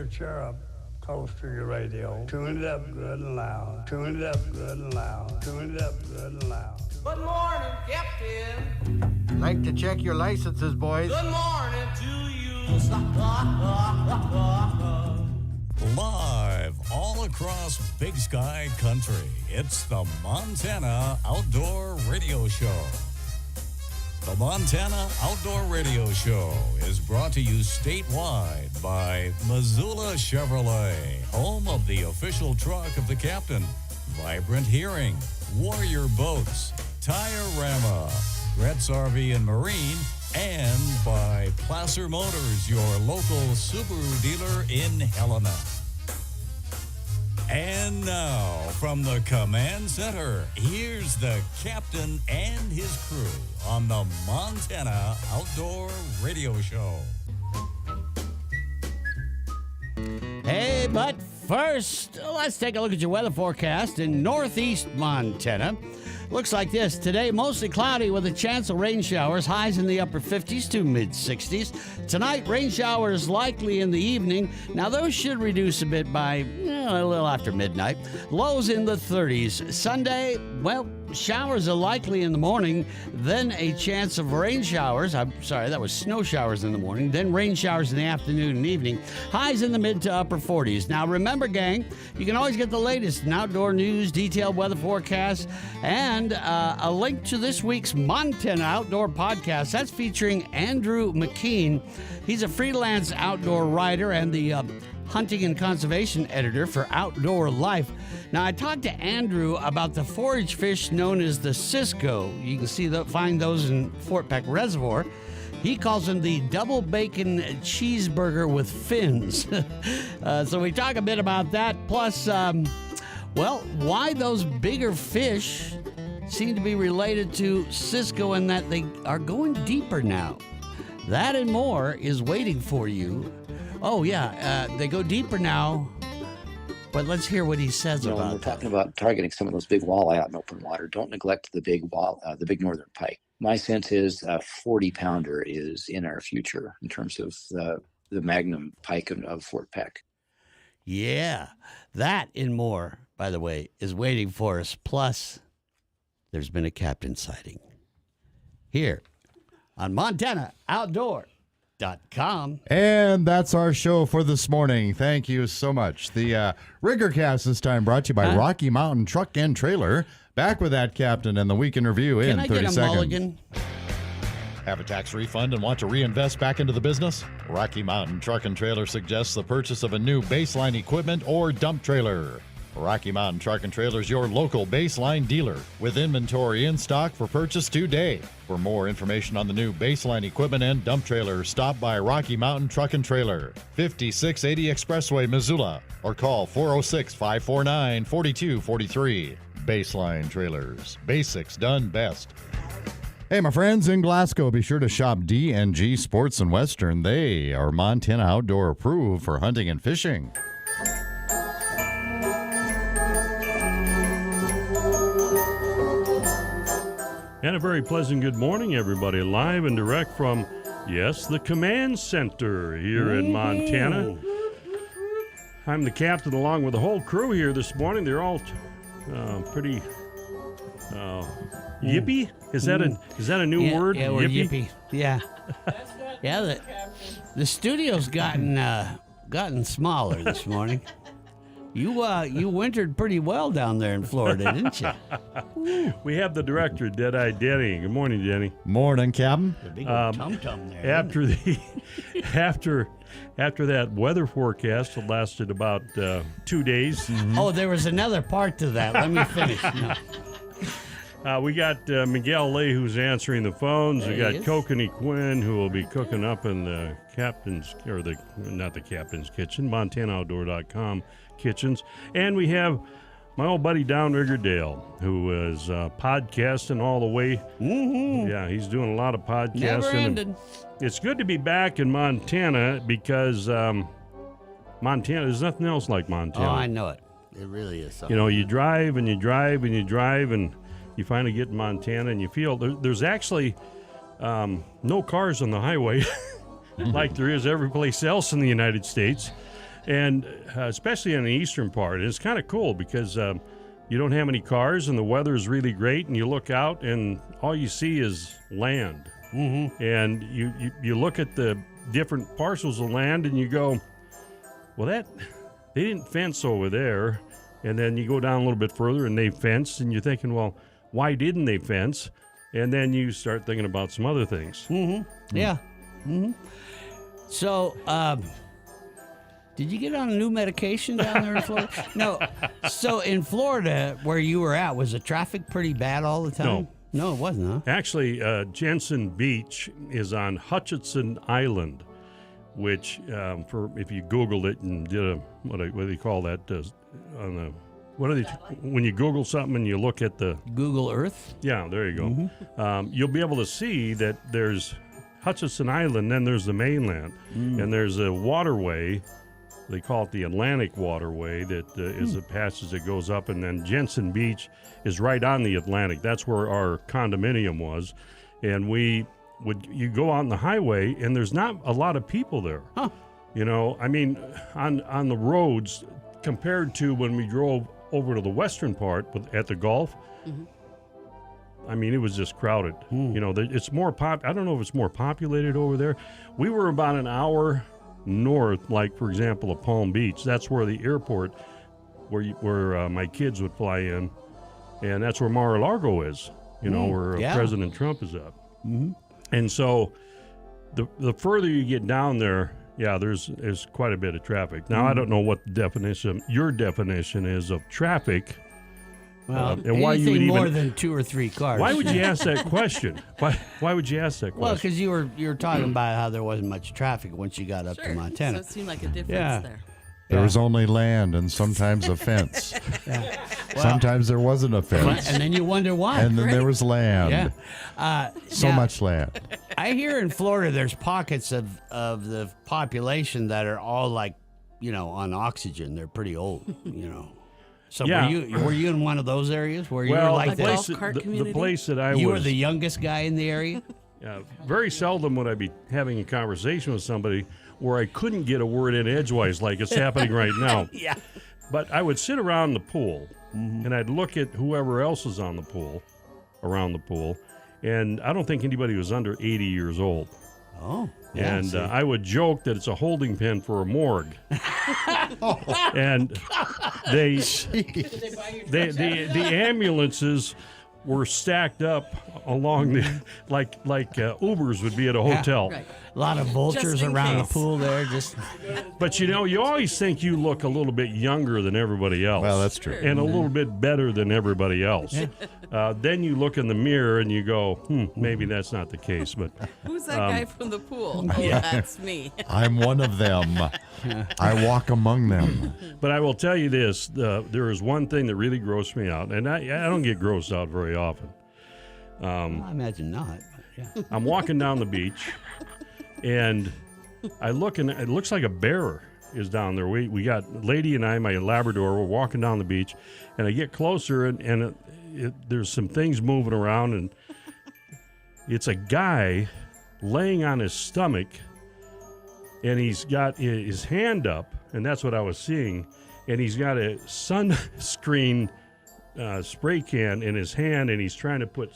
chair up close to your radio. Tune it up good and loud. Tune it up good and loud. Tune it up good and loud. Good morning, Captain. Like to check your licenses, boys. Good morning to you. Live all across Big Sky Country, it's the Montana Outdoor Radio Show. The Montana Outdoor Radio Show is brought to you statewide by Missoula Chevrolet, home of the official truck of the captain, Vibrant Hearing, Warrior Boats, Tire-Rama, Gretz RV and Marine, and by Placer Motors, your local Subaru dealer in Helena. And now, from the command center, here's the captain and his crew on the Montana Outdoor Radio Show. Hey, but first, let's take a look at your weather forecast in northeast Montana. Looks like this. Today, mostly cloudy with a chance of rain showers. Highs in the upper 50s to mid-60s. Tonight, rain showers likely in the evening. Now, those should reduce a bit by a little after midnight. Lows in the 30s. Sunday, well, showers are likely in the morning, then a chance of rain showers. I'm sorry, that was snow showers in the morning, then rain showers in the afternoon and evening. Highs in the mid to upper 40s. Now, remember, gang, you can always get the latest in outdoor news, detailed weather forecasts, and a link to this week's Montana Outdoor Podcast. That's featuring Andrew McKean. He's a freelance outdoor writer and the hunting and conservation editor for Outdoor Life. Now, I talked to Andrew about the forage fish known as the Cisco. You can find those in Fort Peck Reservoir. He calls them the double bacon cheeseburger with fins. So we talk a bit about that. Plus, why those bigger fish seem to be related to Cisco and that they are going deeper now. That and more is waiting for you. Oh, yeah, they go deeper now. But let's hear what he says about when we're talking about targeting some of those big walleye out in open water, don't neglect the big northern pike. My sense is a 40-pounder is in our future in terms of the magnum pike of Fort Peck. Yeah, that and more, by the way, is waiting for us. Plus, there's been a captain sighting here on Montana Outdoor.com. And that's our show for this morning. Thank you so much. The Riggercast this time brought to you by Rocky Mountain Truck and Trailer. Back with that, Captain, and the week in review in 30 seconds. Can I get a mulligan? Have a tax refund and want to reinvest back into the business? Rocky Mountain Truck and Trailer suggests the purchase of a new baseline equipment or dump trailer. Rocky Mountain Truck and Trailer is your local baseline dealer with inventory in stock for purchase today. For more information on the new baseline equipment and dump trailer, stop by Rocky Mountain Truck and Trailer, 5680 Expressway, Missoula, or call 406-549-4243. Baseline Trailers. Basics done best. Hey, my friends in Glasgow, be sure to shop D&G Sports and Western. They are Montana Outdoor approved for hunting and fishing. And a very pleasant good morning, everybody. Live and direct from, the command center here in Montana. I'm the captain along with the whole crew here this morning. They're all pretty yippy. Is that a new word? Yeah, we're yippy. Yeah. Yeah, the studio's gotten smaller this morning. You wintered pretty well down there in Florida, didn't you? We have the director, Dead-Eye Denny. Good morning, Denny. Morning, Captain. The big old tum-tum there. After that weather forecast that lasted about 2 days. Mm-hmm. Oh, there was another part to that. Let me finish. No. We got Miguel Lee, who's answering the phones. There we got he is. Kokanee Quinn, who will be cooking up in the captain's, not the captain's kitchen, MontanaOutdoor.com kitchens. And we have my old buddy Downrigger Dale, who is podcasting all the way. Mm-hmm. Yeah, he's doing a lot of podcasting. Never ended. It's good to be back in Montana because Montana, there's nothing else like Montana. Oh, I know it. It really is something. You know, you drive and you drive and you drive and you finally get in Montana and you feel there's actually no cars on the highway like there is every place else in the United States. And especially in the eastern part. And it's kind of cool because you don't have any cars and the weather is really great, and you look out and all you see is land. Mm-hmm. And you look at the different parcels of land and you go, well, they didn't fence over there. And then you go down a little bit further and they fenced, and you're thinking, well, why didn't they fence? And then you start thinking about some other things. Mm-hmm. Yeah. Mm-hmm. So, did you get on a new medication down there in Florida? No. So in Florida, where you were at, was the traffic pretty bad all the time? No, it wasn't, huh? Actually, Jensen Beach is on Hutchinson Island, which, if you Googled it and did what do you call that? When you Google something and you look at the Google Earth? Yeah, there you go. Mm-hmm. You'll be able to see that there's Hutchinson Island, then there's the mainland, and there's a waterway. They call it the Atlantic Waterway that is a passage that goes up, and then Jensen Beach is right on the Atlantic. That's where our condominium was, and you go out on the highway, and there's not a lot of people there. Huh. You know, I mean, on the roads compared to when we drove over to the western part at the Gulf. Mm-hmm. I mean, it was just crowded. You know, it's more I don't know if it's more populated over there. We were about an hour north, like for example, of Palm Beach. That's where the airport, where my kids would fly in, and that's where Mar-a-Lago is. You know, where President Trump is at. Mm-hmm. And so, the further you get down there, there's quite a bit of traffic. Now I don't know what your definition is of traffic. Well, and why you would more than 2 or 3 cars. Why would you ask that question? Why would you ask that question? Well, because you were talking about how there wasn't much traffic once you got up to Montana. So it seemed like a difference there. There was only land and sometimes a fence. Well, sometimes there wasn't a fence. And then you wonder why. And then there was land. Yeah. Much land. I hear in Florida there's pockets of the population that are all like, on oxygen. They're pretty old, So were you in one of those areas where you were like the place that I was? You were the youngest guy in the area? Very seldom would I be having a conversation with somebody where I couldn't get a word in edgewise like it's happening right now. Yeah. But I would sit around the pool, and I'd look at whoever else is on the pool, around the pool, and I don't think anybody was under 80 years old. Oh. Yeah, and I would joke that it's a holding pen for a morgue. And the ambulances were stacked up along the like Ubers would be at a hotel. Right. A lot of vultures around the pool there. But you always think you look a little bit younger than everybody else. Well, that's true. And a little bit better than everybody else. Yeah. Then you look in the mirror and you go, maybe that's not the case. But who's that guy from the pool? Oh, that's me. I'm one of them. I walk among them. But I will tell you this: there is one thing that really grossed me out, and I don't get grossed out very often. I imagine not. Yeah. I'm walking down the beach, and I look, and it looks like a bear is down there. We got Lady and I, my Labrador, we're walking down the beach, and I get closer, and there's some things moving around, and it's a guy laying on his stomach, and he's got his hand up, and that's what I was seeing, and he's got a sunscreen spray can in his hand, and he's trying to put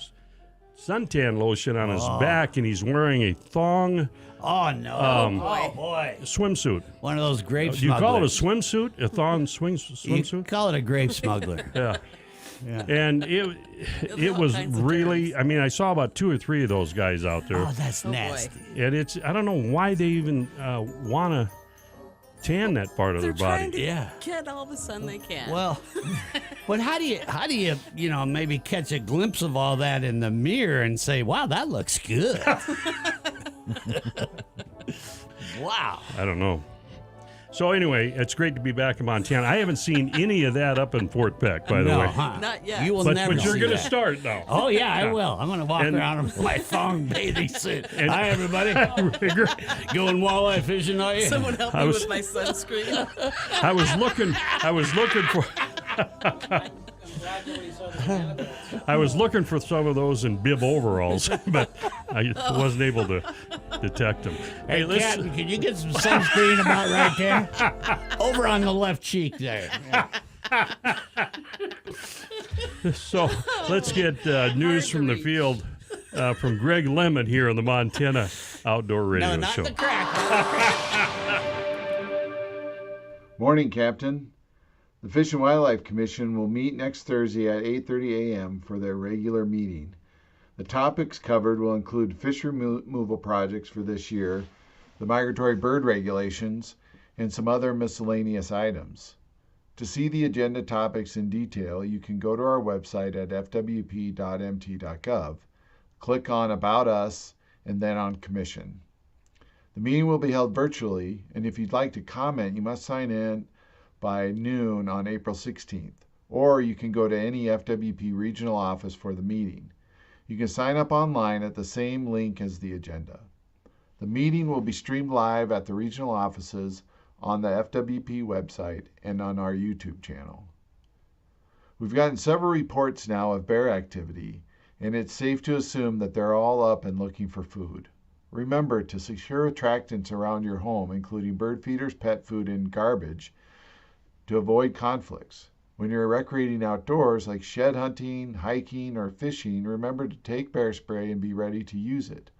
suntan lotion on his back, and he's wearing a thong. Oh, no. Boy. Swimsuit. One of those grape smugglers. Do you call it a swimsuit? A thong swimsuit? You call it a grape smuggler. Yeah. And it was really, I mean, I saw about 2 or 3 of those guys out there. Oh, that's nasty. And I don't know why they even want to tan that part of their body. They're trying to get all the sun they can. Well, but how do you maybe catch a glimpse of all that in the mirror and say, wow, that looks good? Wow. I don't know. So anyway, it's great to be back in Montana. I haven't seen any of that up in Fort Peck, by the way. Huh? Not yet. You will never but you're going to start now. Oh, yeah, I will. I'm going to walk around in my thong bathing suit. Hi, everybody. Going walleye fishing, are you? Someone help me with my sunscreen. I was looking for... I was looking for some of those in bib overalls, but I wasn't able to detect them. Hey, listen. Captain, can you get some sunscreen about right there? Over on the left cheek there. Yeah. So let's get news from the field from Greg Lemon here on the Montana Outdoor Radio Show. The crack. Morning, Captain. The Fish and Wildlife Commission will meet next Thursday at 8:30 a.m. for their regular meeting. The topics covered will include fish removal projects for this year, the migratory bird regulations, and some other miscellaneous items. To see the agenda topics in detail, you can go to our website at fwp.mt.gov, click on About Us, and then on Commission. The meeting will be held virtually, and if you'd like to comment, you must sign in by noon on April 16th, or you can go to any FWP regional office for the meeting. You can sign up online at the same link as the agenda. The meeting will be streamed live at the regional offices, on the FWP website, and on our YouTube channel. We've gotten several reports now of bear activity, and it's safe to assume that they're all up and looking for food. Remember to secure attractants around your home, including bird feeders, pet food, and garbage, to avoid conflicts. When you're recreating outdoors, like shed hunting, hiking, or fishing, remember to take bear spray and be ready to use it.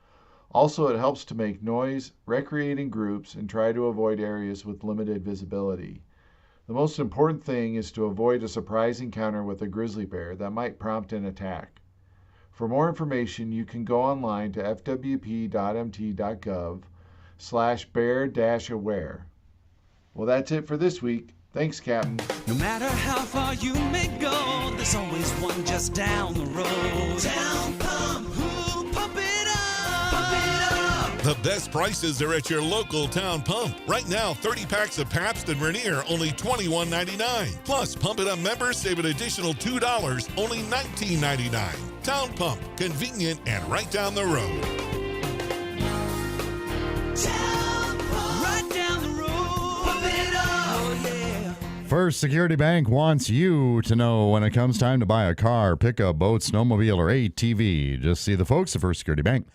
Also, it helps to make noise, recreate in groups, and try to avoid areas with limited visibility. The most important thing is to avoid a surprise encounter with a grizzly bear that might prompt an attack. For more information, you can go online to fwp.mt.gov/bear-aware. Well, that's it for this week. Thanks, Captain. No matter how far you may go, there's always one just down the road. Town Pump, ooh, pump it up, pump it up. The best prices are at your local Town Pump. Right now, 30 packs of Pabst and Rainier, only $21.99. Plus, Pump It Up members save an additional $2, only $19.99. Town Pump, convenient and right down the road. Town Pump, right down the road. Pump it up, oh yeah. First Security Bank wants you to know when it comes time to buy a car, pickup, boat, snowmobile, or ATV. Just see the folks at First Security Bank.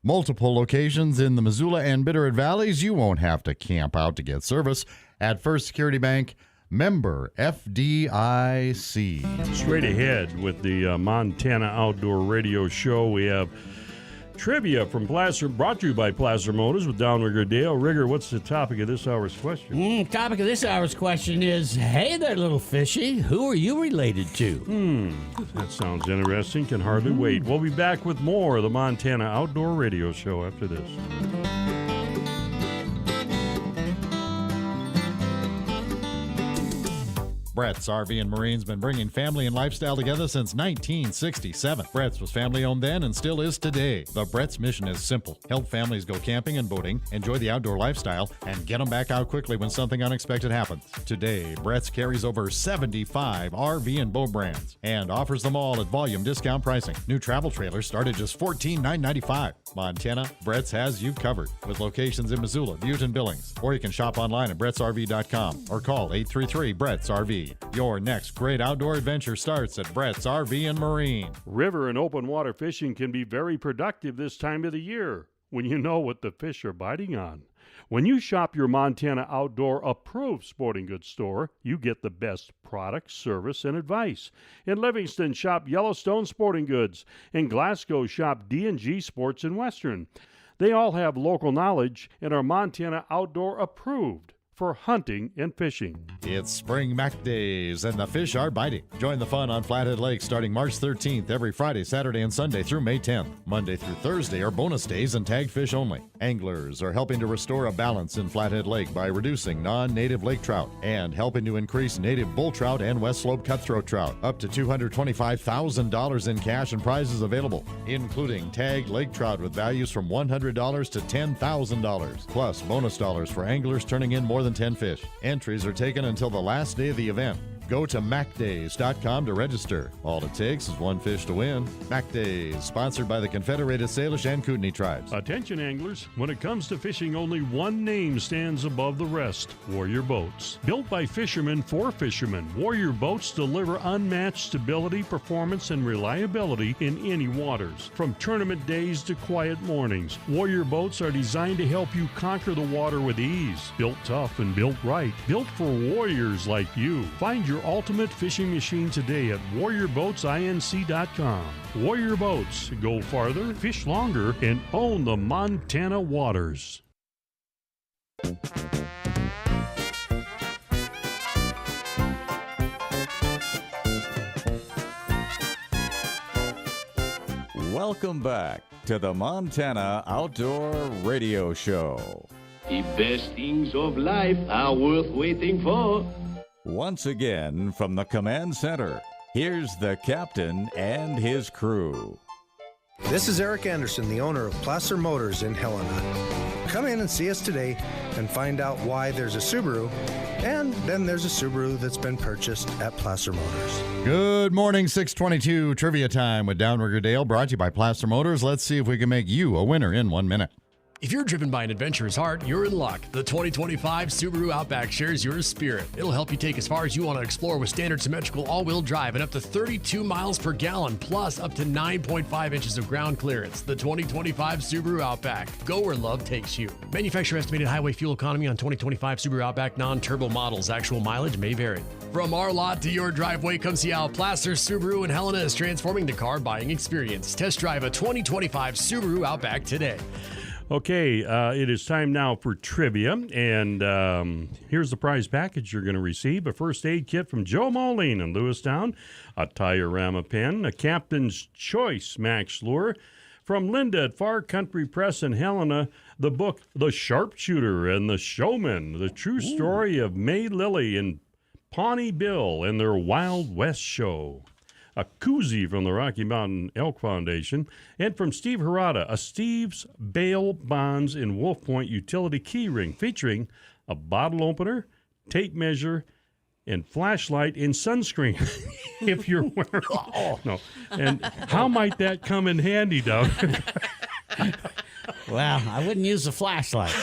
Multiple locations in the Missoula and Bitterroot Valleys. You won't have to camp out to get service at First Security Bank. Member FDIC. Straight ahead with the Montana Outdoor Radio Show, we have trivia from Placer, brought to you by Placer Motors with Downrigger Dale. Rigger, what's the topic of this hour's question? Topic of this hour's question is, hey there, little fishy, who are you related to? That sounds interesting. Can hardly wait. We'll be back with more of the Montana Outdoor Radio Show after this. Brett's RV and Marine's been bringing family and lifestyle together since 1967. Brett's was family owned then and still is today. The Brett's mission is simple: help families go camping and boating, enjoy the outdoor lifestyle, and get them back out quickly when something unexpected happens. Today, Brett's carries over 75 RV and boat brands and offers them all at volume discount pricing. New travel trailers start at just $14,995. Montana, Brett's has you covered with locations in Missoula, Butte, and Billings. Or you can shop online at brettsrv.com or call 833-BRETTS-RV. Your next great outdoor adventure starts at Brett's RV and Marine. River and open water fishing can be very productive this time of the year when you know what the fish are biting on. When you shop your Montana Outdoor approved sporting goods store, you get the best product, service, and advice. In Livingston, shop Yellowstone Sporting Goods. In Glasgow, shop D&G Sports and Western. They all have local knowledge and are Montana Outdoor approved for hunting and fishing. It's Spring Mac Days, and the fish are biting. Join the fun on Flathead Lake starting March 13th every Friday, Saturday, and Sunday through May 10th. Monday through Thursday are bonus days and tagged fish only. Anglers are helping to restore a balance in Flathead Lake by reducing non-native lake trout and helping to increase native bull trout and West Slope cutthroat trout. Up to $225,000 in cash and prizes available, including tagged lake trout with values from $100 to $10,000, plus bonus dollars for anglers turning in more than 10 fish. Entries are taken until the last day of the event. Go to macdays.com to register. All it takes is one fish to win. Mac Days, sponsored by the Confederated Salish and Kootenai tribes. Attention anglers, when it comes to fishing, only one name stands above the rest: Warrior Boats. Built by fishermen for fishermen, Warrior Boats deliver unmatched stability, performance, and reliability in any waters. From tournament days to quiet mornings, Warrior Boats are designed to help you conquer the water with ease. Built tough and built right. Built for warriors like you. Find your ultimate fishing machine today at warriorboatsinc.com. Warrior Boats. Go farther, fish longer, and own the Montana waters. Welcome back to the Montana Outdoor Radio Show. The best things of life are worth waiting for. Once again, from the command center, here's the captain and his crew. This is Eric Anderson, the owner of Placer Motors in Helena. Come in and see us today and find out why there's a Subaru, and then there's a Subaru that's been purchased at Placer Motors. Good morning, 622 Trivia Time with Downrigger Dale, brought to you by Placer Motors. Let's see if we can make you a winner in 1 minute. If you're driven by an adventurous heart, you're in luck. The 2025 Subaru Outback shares your spirit. It'll help you take as far as you want to explore with standard symmetrical all-wheel drive and up to 32 miles per gallon, plus up to 9.5 inches of ground clearance. The 2025 Subaru Outback. Go where love takes you. Manufacturer estimated highway fuel economy on 2025 Subaru Outback non-turbo models. Actual mileage may vary. From our lot to your driveway, come see how Placer Subaru in Helena is transforming the car buying experience. Test drive a 2025 Subaru Outback today. Okay, it is time now for trivia, and here's the prize package you're going to receive: a first aid kit from Joe Moline in Lewistown, a Tire-Rama pen, a Captain's Choice Max Lure from Linda at Far Country Press in Helena, the book The Sharpshooter and the Showman, the true story of May Lily and Pawnee Bill and their Wild West show, a koozie from the Rocky Mountain Elk Foundation, and from Steve Harada, a Steve's Bail Bonds in Wolf Point utility key ring featuring a bottle opener, tape measure, and flashlight in sunscreen if you're wearing... No. And how might that come in handy, Doug? Well, I wouldn't use a flashlight.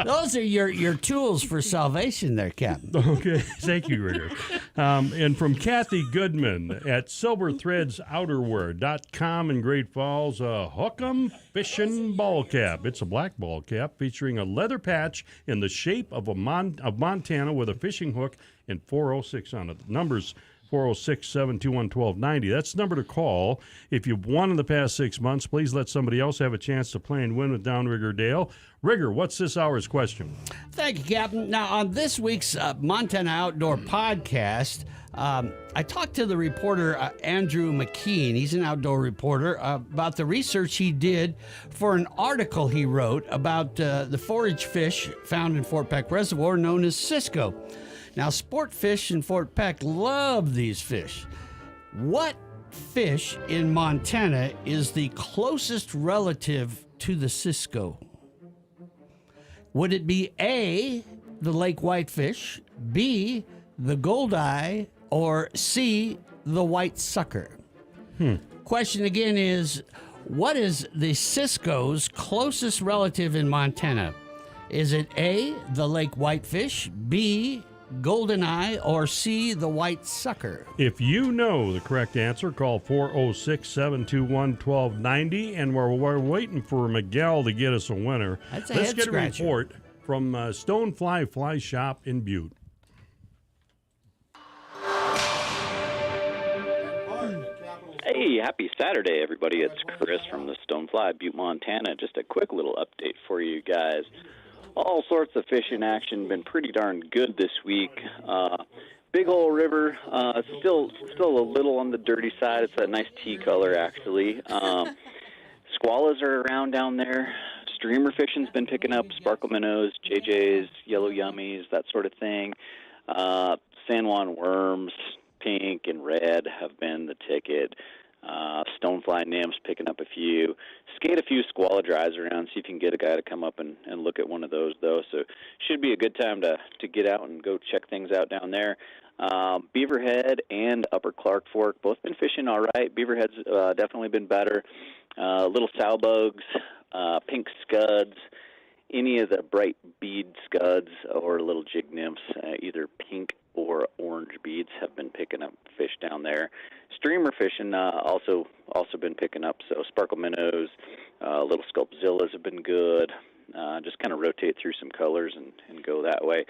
Those are your tools for salvation there, Captain. Okay, thank you, Rigger. And from Kathy Goodman at SilverThreadsOuterwear.com in Great Falls, a Hook'em Fishing Ball Cap. It's a black ball cap featuring a leather patch in the shape of Montana with a fishing hook and 406 on it. The numbers 406-721-1290. That's the number to call. If you've won in the past 6 months, please let somebody else have a chance to play and win with Downrigger Dale. Rigger, what's this hour's question? Thank you, Captain. Now, on this week's Montana Outdoor Podcast, I talked to the reporter Andrew McKean. He's an outdoor reporter about the research he did for an article he wrote about the forage fish found in Fort Peck Reservoir known as Cisco. Now, sport fish in Fort Peck love these fish. What fish in Montana is the closest relative to the Cisco? Would it be A, the lake whitefish, B, the goldeye, or C, the white sucker? Question again is, what is the Cisco's closest relative in Montana? Is it A, the lake whitefish, B, goldeneye, or C, the white sucker? If you know the correct answer, call 406-721-1290, and we're waiting for Miguel to get us a winner. Let's get a report from Stonefly Fly Shop in Butte. Hey, happy Saturday, everybody. It's Chris from the Stonefly, Butte, Montana. Just a quick little update for you guys. All sorts of fishing action, been pretty darn good this week. Big Hole River, still a little on the dirty side. It's a nice tea color, actually. Squallows are around down there. Streamer fishing's been picking up, sparkle minnows, JJs, yellow yummies, that sort of thing. San Juan worms, pink and red, have been the ticket. Stonefly nymphs, picking up a few. Skate a few squalla dries around, see if you can get a guy to come up and look at one of those, though. So should be a good time to get out and go check things out down there. Beaverhead and Upper Clark Fork, both been fishing all right. Beaverhead's definitely been better. Little sowbugs, pink scuds, any of the bright bead scuds or little jig nymphs, either pink or orange beads, have been picking up fish down there. Streamer fishing also been picking up, so sparkle minnows, little sculpzillas have been good. Just kind of rotate through some colors and go that way.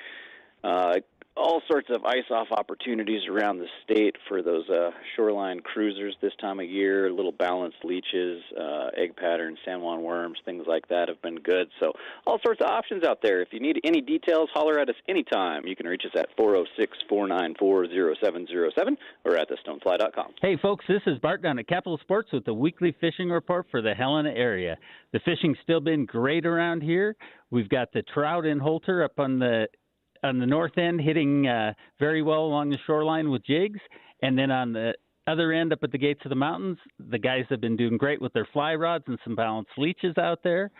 All sorts of ice-off opportunities around the state for those shoreline cruisers this time of year. Little balanced leeches, egg patterns, San Juan worms, things like that have been good. So all sorts of options out there. If you need any details, holler at us anytime. You can reach us at 406-494-0707 or at thestonefly.com. Hey, folks, this is Bart down at Capital Sports with the weekly fishing report for the Helena area. The fishing's still been great around here. We've got the trout in Holter up on the north end hitting very well along the shoreline with jigs. And then on the other end up at the gates of the mountains, the guys have been doing great with their fly rods and some balanced leeches out there.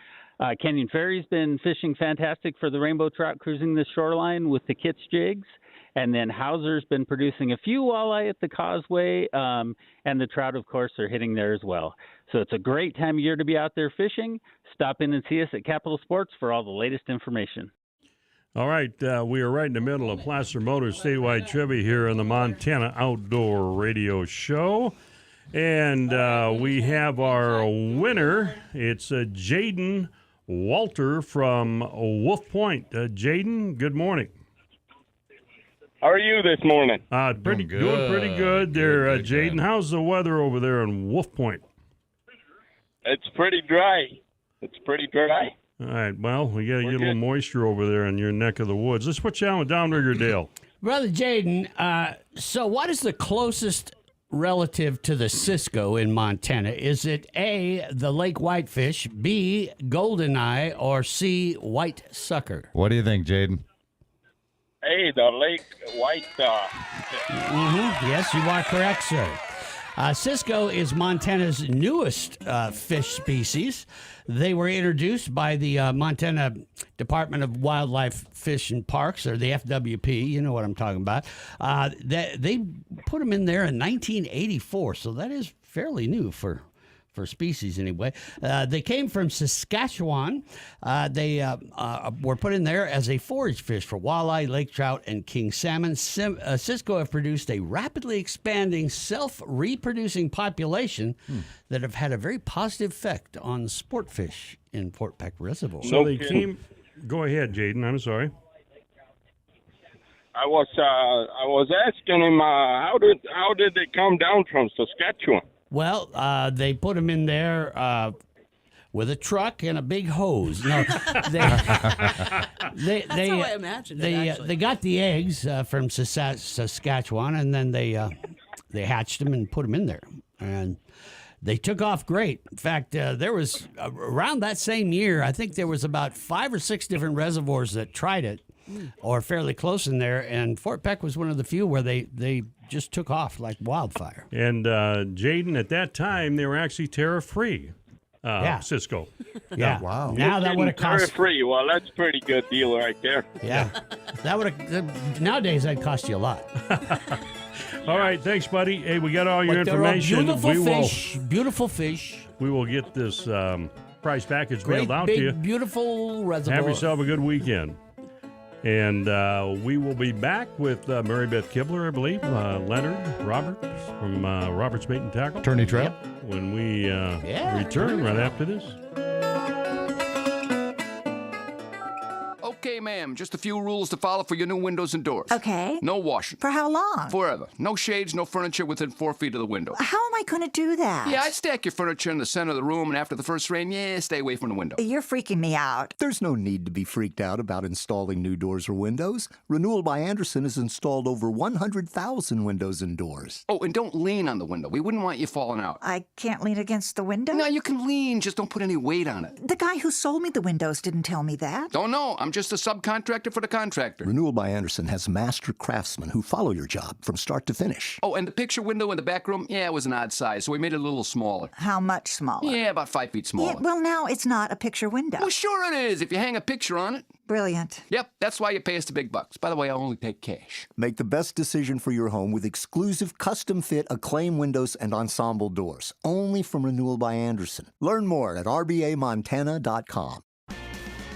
Canyon Ferry's been fishing fantastic for the rainbow trout cruising the shoreline with the Kitts jigs. And then Hauser's been producing a few walleye at the causeway, and the trout, of course, are hitting there as well. So it's a great time of year to be out there fishing. Stop in and see us at Capital Sports for all the latest information. All right, we are right in the middle of Placer Motors statewide trivia here on the Montana Outdoor Radio Show. And we have our winner. It's Jaden Walter from Wolf Point. Jaden, good morning. How are you this morning? Doing pretty good there, Jaden. How's the weather over there in Wolf Point? It's pretty dry. All right, well, we got to get a little moisture over there in your neck of the woods. Let's put you on with Downrigger Dale. Brother Jaden, so what is the closest relative to the Cisco in Montana? Is it A, the lake whitefish, B, goldeneye, or C, white sucker? What do you think, Jaden? Hey, the lake white. Yes, you are correct, sir. Cisco is Montana's newest fish species. They were introduced by the Montana Department of Wildlife, Fish and Parks, or the FWP. You know what I'm talking about. They put them in there in 1984, so that is fairly new for species anyway. They came from Saskatchewan. They were put in there as a forage fish for walleye, lake trout, and king salmon. Cisco have produced a rapidly expanding, self-reproducing population that have had a very positive effect on sport fish in Fort Peck Reservoir. So they came... Go ahead, Jaden. I'm sorry. I was asking him how did they come down from Saskatchewan? Well, they put them in there with a truck and a big hose. No, That's how I imagined it, actually. They got the eggs from Saskatchewan, and then they hatched them and put them in there, and they took off great. In fact, there was around that same year, I think there was about 5 or 6 different reservoirs that tried it, or fairly close in there, and Fort Peck was one of the few where they just took off like wildfire. And Jaden, at that time, they were actually tariff-free. Cisco. Yeah. Wow. Now that would have cost... Free. Well, that's a pretty good deal right there. Yeah. That would have... Nowadays, that'd cost you a lot. All right. Thanks, buddy. Hey, we got all your information. Beautiful fish. We will get this prize package mailed out to you. Beautiful reservoir. Have yourself a good weekend. And we will be back with Mary Beth Kibler, I believe, Leonard Roberts from Roberts Bait and Tackle. Attorney Trap. When we return right after this. Okay, ma'am, just a few rules to follow for your new windows and doors. Okay. No washing. For how long? Forever. No shades, no furniture within 4 feet of the window. How am I going to do that? Yeah, I'd stack your furniture in the center of the room, and after the first rain, stay away from the window. You're freaking me out. There's no need to be freaked out about installing new doors or windows. Renewal by Anderson has installed over 100,000 windows and doors. Oh, and don't lean on the window. We wouldn't want you falling out. I can't lean against the window? No, you can lean, just don't put any weight on it. The guy who sold me the windows didn't tell me that. Don't know. I'm just a subcontractor contractor for the contractor. Renewal by Anderson has master craftsmen who follow your job from start to finish. Oh, and the picture window in the back room, yeah, it was an odd size, so we made it a little smaller. How much smaller? Yeah, about 5 feet smaller. Yeah, well, now it's not a picture window. Well, sure it is, if you hang a picture on it. Brilliant. Yep, that's why you pay us the big bucks. By the way, I only take cash. Make the best decision for your home with exclusive custom-fit Acclaim windows and ensemble doors, only from Renewal by Anderson. Learn more at rbamontana.com.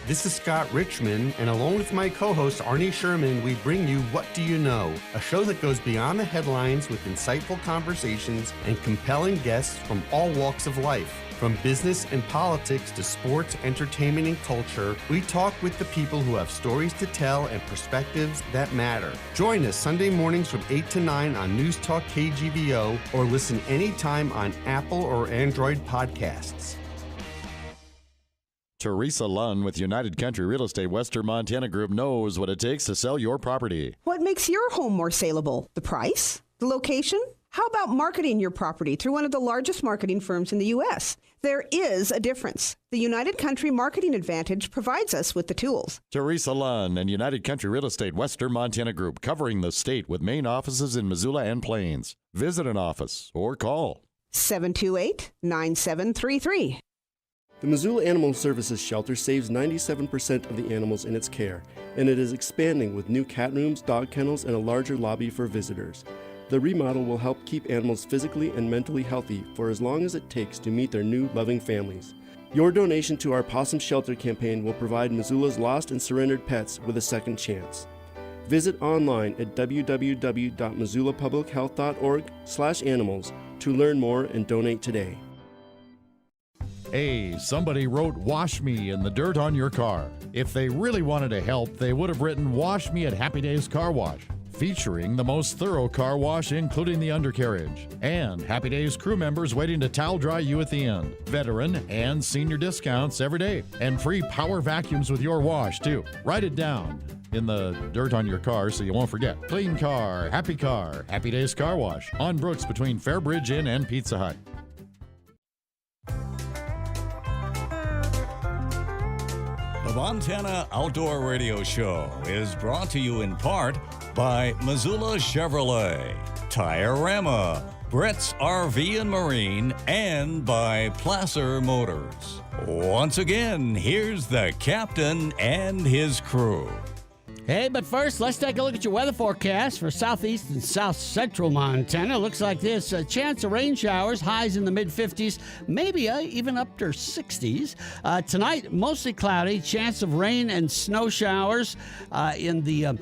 This is Scott Richmond, and along with my co-host Arnie Sherman, we bring you What Do You Know? A show that goes beyond the headlines with insightful conversations and compelling guests from all walks of life. From business and politics to sports, entertainment, and culture, we talk with the people who have stories to tell and perspectives that matter. Join us Sunday mornings from 8 to 9 on News Talk KGVO or listen anytime on Apple or Android podcasts. Teresa Lunn with United Country Real Estate Western Montana Group knows what it takes to sell your property. What makes your home more saleable? The price? The location? How about marketing your property through one of the largest marketing firms in the U.S.? There is a difference. The United Country Marketing Advantage provides us with the tools. Teresa Lunn and United Country Real Estate Western Montana Group, covering the state with main offices in Missoula and Plains. Visit an office or call 728-9733. The Missoula Animal Services Shelter saves 97% of the animals in its care, and it is expanding with new cat rooms, dog kennels, and a larger lobby for visitors. The remodel will help keep animals physically and mentally healthy for as long as it takes to meet their new loving families. Your donation to our Possum Shelter campaign will provide Missoula's lost and surrendered pets with a second chance. Visit online at www.missoulapublichealth.org/animals to learn more and donate today. Hey, somebody wrote "Wash Me" in the dirt on your car. If they really wanted to help, they would have written "Wash Me" at Happy Days Car Wash, featuring the most thorough car wash, including the undercarriage. And Happy Days crew members waiting to towel dry you at the end. Veteran and senior discounts every day. And free power vacuums with your wash, too. Write it down in the dirt on your car so you won't forget. Clean car, Happy Days Car Wash. On Brooks between Fairbridge Inn and Pizza Hut. The Montana Outdoor Radio Show is brought to you in part by Missoula Chevrolet, Tire-Rama, Brett's RV and Marine, and by Placer Motors. Once again, here's the captain and his crew. Hey, but first, let's take a look at your weather forecast for southeast and south central Montana. Looks like this. A chance of rain showers, highs in the mid-50s, maybe even up to 60s. Tonight, mostly cloudy, chance of rain and snow showers in the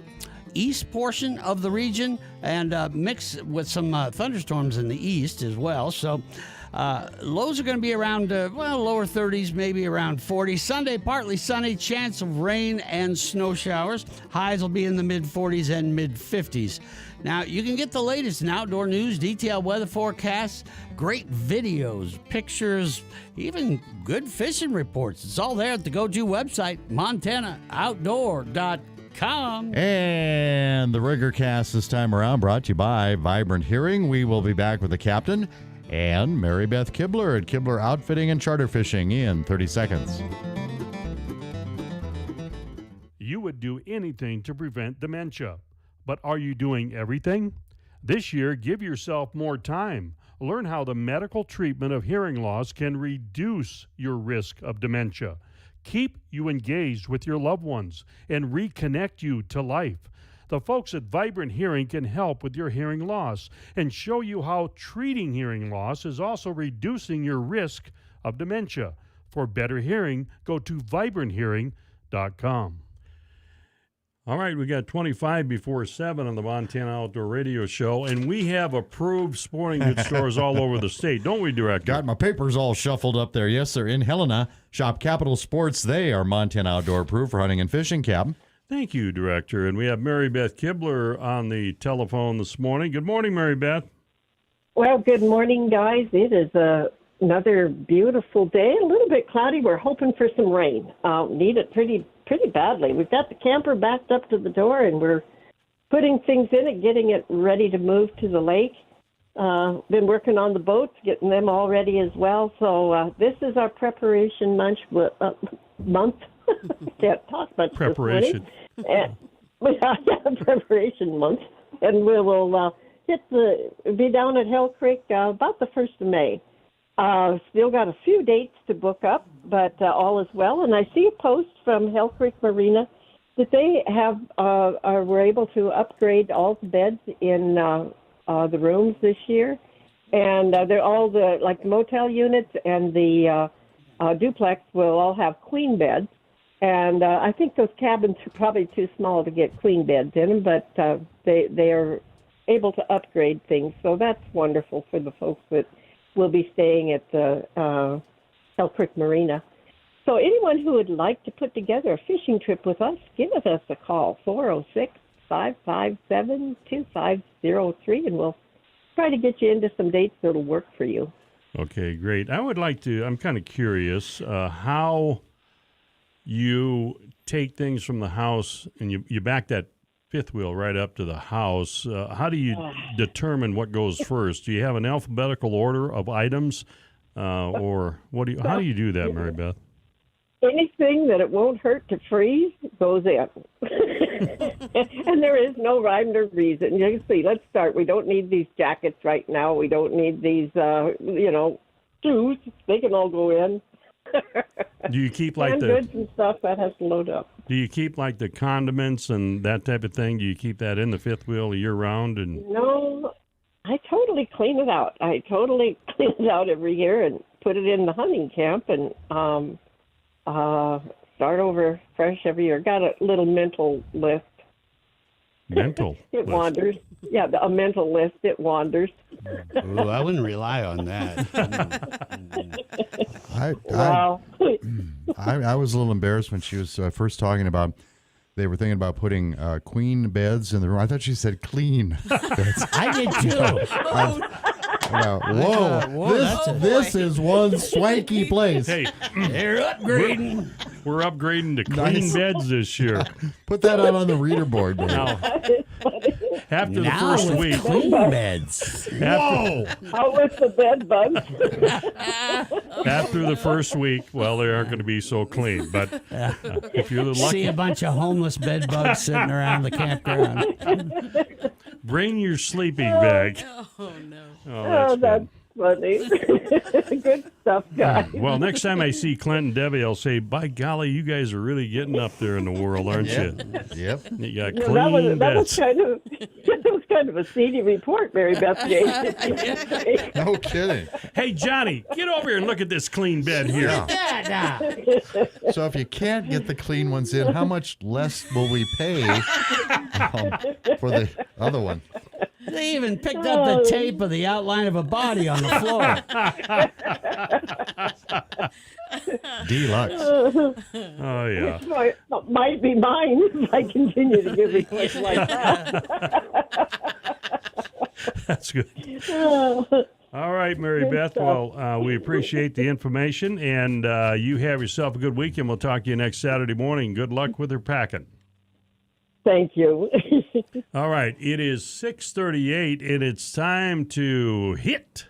east portion of the region, and mixed with some thunderstorms in the east as well. So lows are going to be around, lower 30s, maybe around 40. Sunday, partly sunny, chance of rain and snow showers. Highs will be in the mid-40s and mid-50s. Now, you can get the latest in outdoor news, detailed weather forecasts, great videos, pictures, even good fishing reports. It's all there at the go-to website, montanooutdoor.com. And the Rigger Cast this time around brought to you by Vibrant Hearing. We will be back with the captain and Mary Beth Kibler at Kibler Outfitting and Charter Fishing in 30 seconds. You would do anything to prevent dementia, but are you doing everything? This year, give yourself more time. Learn how the medical treatment of hearing loss can reduce your risk of dementia, keep you engaged with your loved ones, and reconnect you to life. The folks at Vibrant Hearing can help with your hearing loss and show you how treating hearing loss is also reducing your risk of dementia. For better hearing, go to vibranthearing.com. All right, we got 25 before 7 on the Montana Outdoor Radio Show, and we have approved sporting goods stores all over the state, don't we, Director? Got my papers all shuffled up there. Yes, sir. In Helena, shop Capital Sports. They are Montana Outdoor approved for hunting and fishing, Captain. Thank you, Director. And we have Mary Beth Kibler on the telephone this morning. Good morning, Mary Beth. Well, good morning, guys. It is another beautiful day. A little bit cloudy. We're hoping for some rain. Need it pretty badly. We've got the camper backed up to the door, and we're putting things in it, getting it ready to move to the lake. Been working on the boats, getting them all ready as well. So this is our preparation month. Can't talk much Preparation. this morning. Preparation month. And we will be down at Hell Creek about the 1st of May. Still got a few dates to book up, but all is well. And I see a post from Hell Creek Marina that they were able to upgrade all the beds in the rooms this year. And they're all the motel units and the duplex will all have queen beds. And I think those cabins are probably too small to get queen beds in them, but they are able to upgrade things. So that's wonderful for the folks that will be staying at the Hell Creek Marina. So anyone who would like to put together a fishing trip with us, give us a call, 406-557-2503, and we'll try to get you into some dates that'll work for you. Okay, great. I'm kind of curious how you take things from the house and you back that fifth wheel right up to the house. How do you determine what goes first? Do you have an alphabetical order of items, or how do you do that, Mary Beth? Anything that it won't hurt to freeze goes in. And there is no rhyme or reason. You can see, let's start. We don't need these jackets right now. We don't need these, shoes. They can all go in. Do you keep and goods and stuff that has to load up. Do you keep the condiments and that type of thing? Do you keep that in the fifth wheel year round? And no, I totally clean it out. I totally clean it out every year and put it in the hunting camp and start over fresh every year. Got a little mental list. Mental It wanders. Yeah, a mental list. It wanders. Ooh, I wouldn't rely on that. I was a little embarrassed when she was first talking about they were thinking about putting queen beds in the room. I thought she said clean beds. I did too. Whoa, this is one swanky place. Hey, they're upgrading. We're upgrading to clean beds this year. Put that out on the reader board, man. Now, after the Now first with week. clean beds. Whoa! How was the bed bugs? After the first week, well, they aren't going to be so clean. But if you're the lucky, See a bunch of homeless bed bugs sitting around the campground. bring your sleeping bag. Oh, no. Oh, That's funny. Good stuff, guys. Well, next time I see Clint and Debbie, I'll say, by golly, you guys are really getting up there in the world, aren't you? Yep. You got No, clean that was beds. kind of a seedy report, Mary Beth gave. No kidding. Hey, Johnny, get over here and look at this clean bed here. So if you can't get the clean ones in, how much less will we pay for the other one? They even picked up the tape of the outline of a body on the floor. Deluxe. Oh, yeah. Might be mine if I continue to give requests like that. That's good. All right, Mary Beth. Well, we appreciate the information, and you have yourself a good weekend. We'll talk to you next Saturday morning. Good luck with her packing. Thank you. All right, it is 6:38, and it's time to hit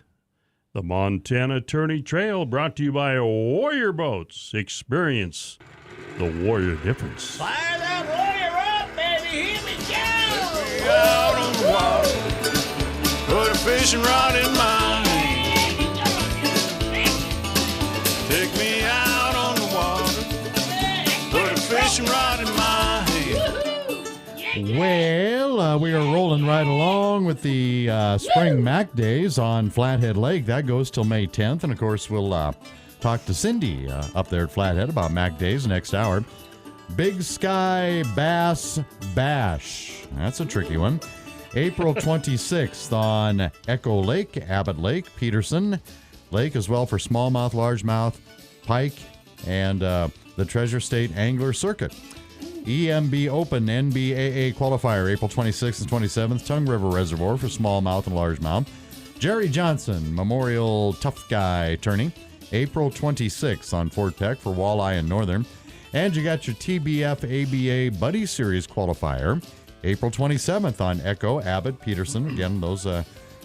the Montana Tourney Trail, brought to you by Warrior Boats. Experience the Warrior difference. Fire that warrior up, baby. Here we go. Out on the water, put a fishing rod in my hand. Take me out on the water, put a fishing rod in my hand. Well, we are rolling right along with the Spring Mac Days on Flathead Lake. That goes till May 10th. And, of course, we'll talk to Cindy up there at Flathead about Mac Days next hour. Big Sky Bass Bash. That's a tricky one. April 26th on Echo Lake, Abbott Lake, Peterson Lake, as well for smallmouth, largemouth, pike, and the Treasure State Angler Circuit. EMB Open NBAA Qualifier, April 26th and 27th, Tongue River Reservoir for smallmouth and largemouth. Jerry Johnson Memorial Tough Guy Tourney, April 26th on Fort Peck for walleye and northern. And you got your TBF ABA Buddy Series Qualifier, April 27th on Echo, Abbott, Peterson. Again, those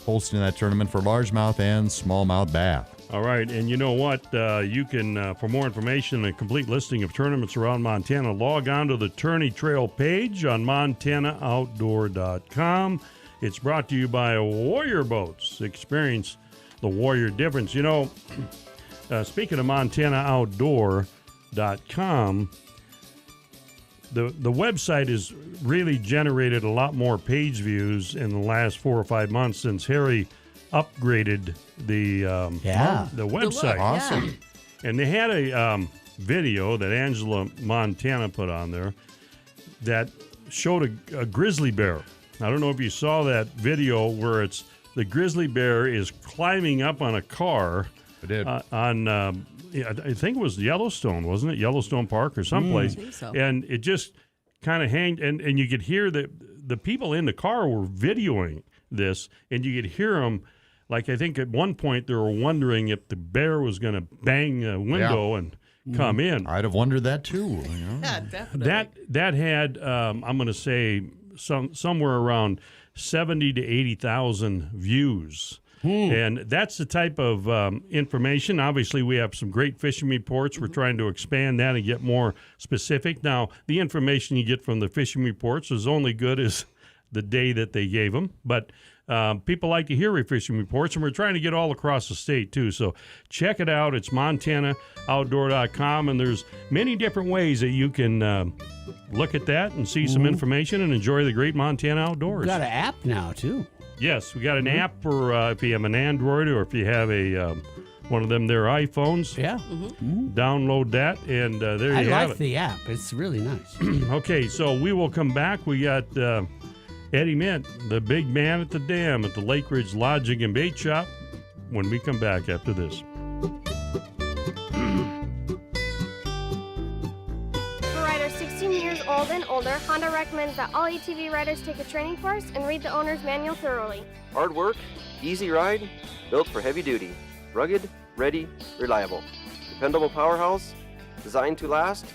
hosting that tournament for largemouth and smallmouth bass. All right, and you know what? You can, for more information and a complete listing of tournaments around Montana, log on to the Tourney Trail page on MontanaOutdoor.com. It's brought to you by Warrior Boats. Experience the Warrior difference. You know, speaking of MontanaOutdoor.com, the website has really generated a lot more page views in the last 4 or 5 months since Harry upgraded the website. Awesome. And they had a video that Angela Montana put on there that showed a grizzly bear. I don't know if you saw that video where it's the grizzly bear is climbing up on a car. I did. I think it was Yellowstone, wasn't it? Yellowstone Park or someplace. I think so. And it just kind of hanged, and you could hear the people in the car were videoing this, and you could hear them. Like, I think at one point they were wondering if the bear was going to bang a window and come in. I'd have wondered that too. You know? Yeah, definitely. That had, I'm going to say, somewhere around 70 to 80,000 views. And that's the type of information. Obviously, we have some great fishing reports. We're trying to expand that and get more specific. Now, the information you get from the fishing reports is only good as the day that they gave them. But people like to hear fishing reports, and we're trying to get all across the state, too. So check it out. It's MontanaOutdoor.com, and there's many different ways that you can look at that and see some information and enjoy the great Montana outdoors. We've got an app now, too. Yes, we got an app for if you have an Android or if you have a one of them their iPhones. Yeah. Download that, and there you have it. I like the app. It's really nice. Okay, so we will come back. We got Eddie Mint, the big man at the dam at the Lake Ridge Lodging and Bait Shop, when we come back after this. For riders 16 years old and older, Honda recommends that all ATV riders take a training course and read the owner's manual thoroughly. Hard work, easy ride, built for heavy duty. Rugged, ready, reliable. Dependable powerhouse, designed to last.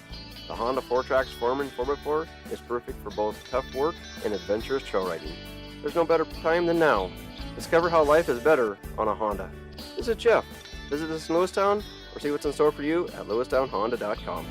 The Honda 4Trax Foreman 4x4 is perfect for both tough work and adventurous trail riding. There's no better time than now. Discover how life is better on a Honda. Visit Jeff. Visit us in Lewistown or see what's in store for you at lewistownhonda.com.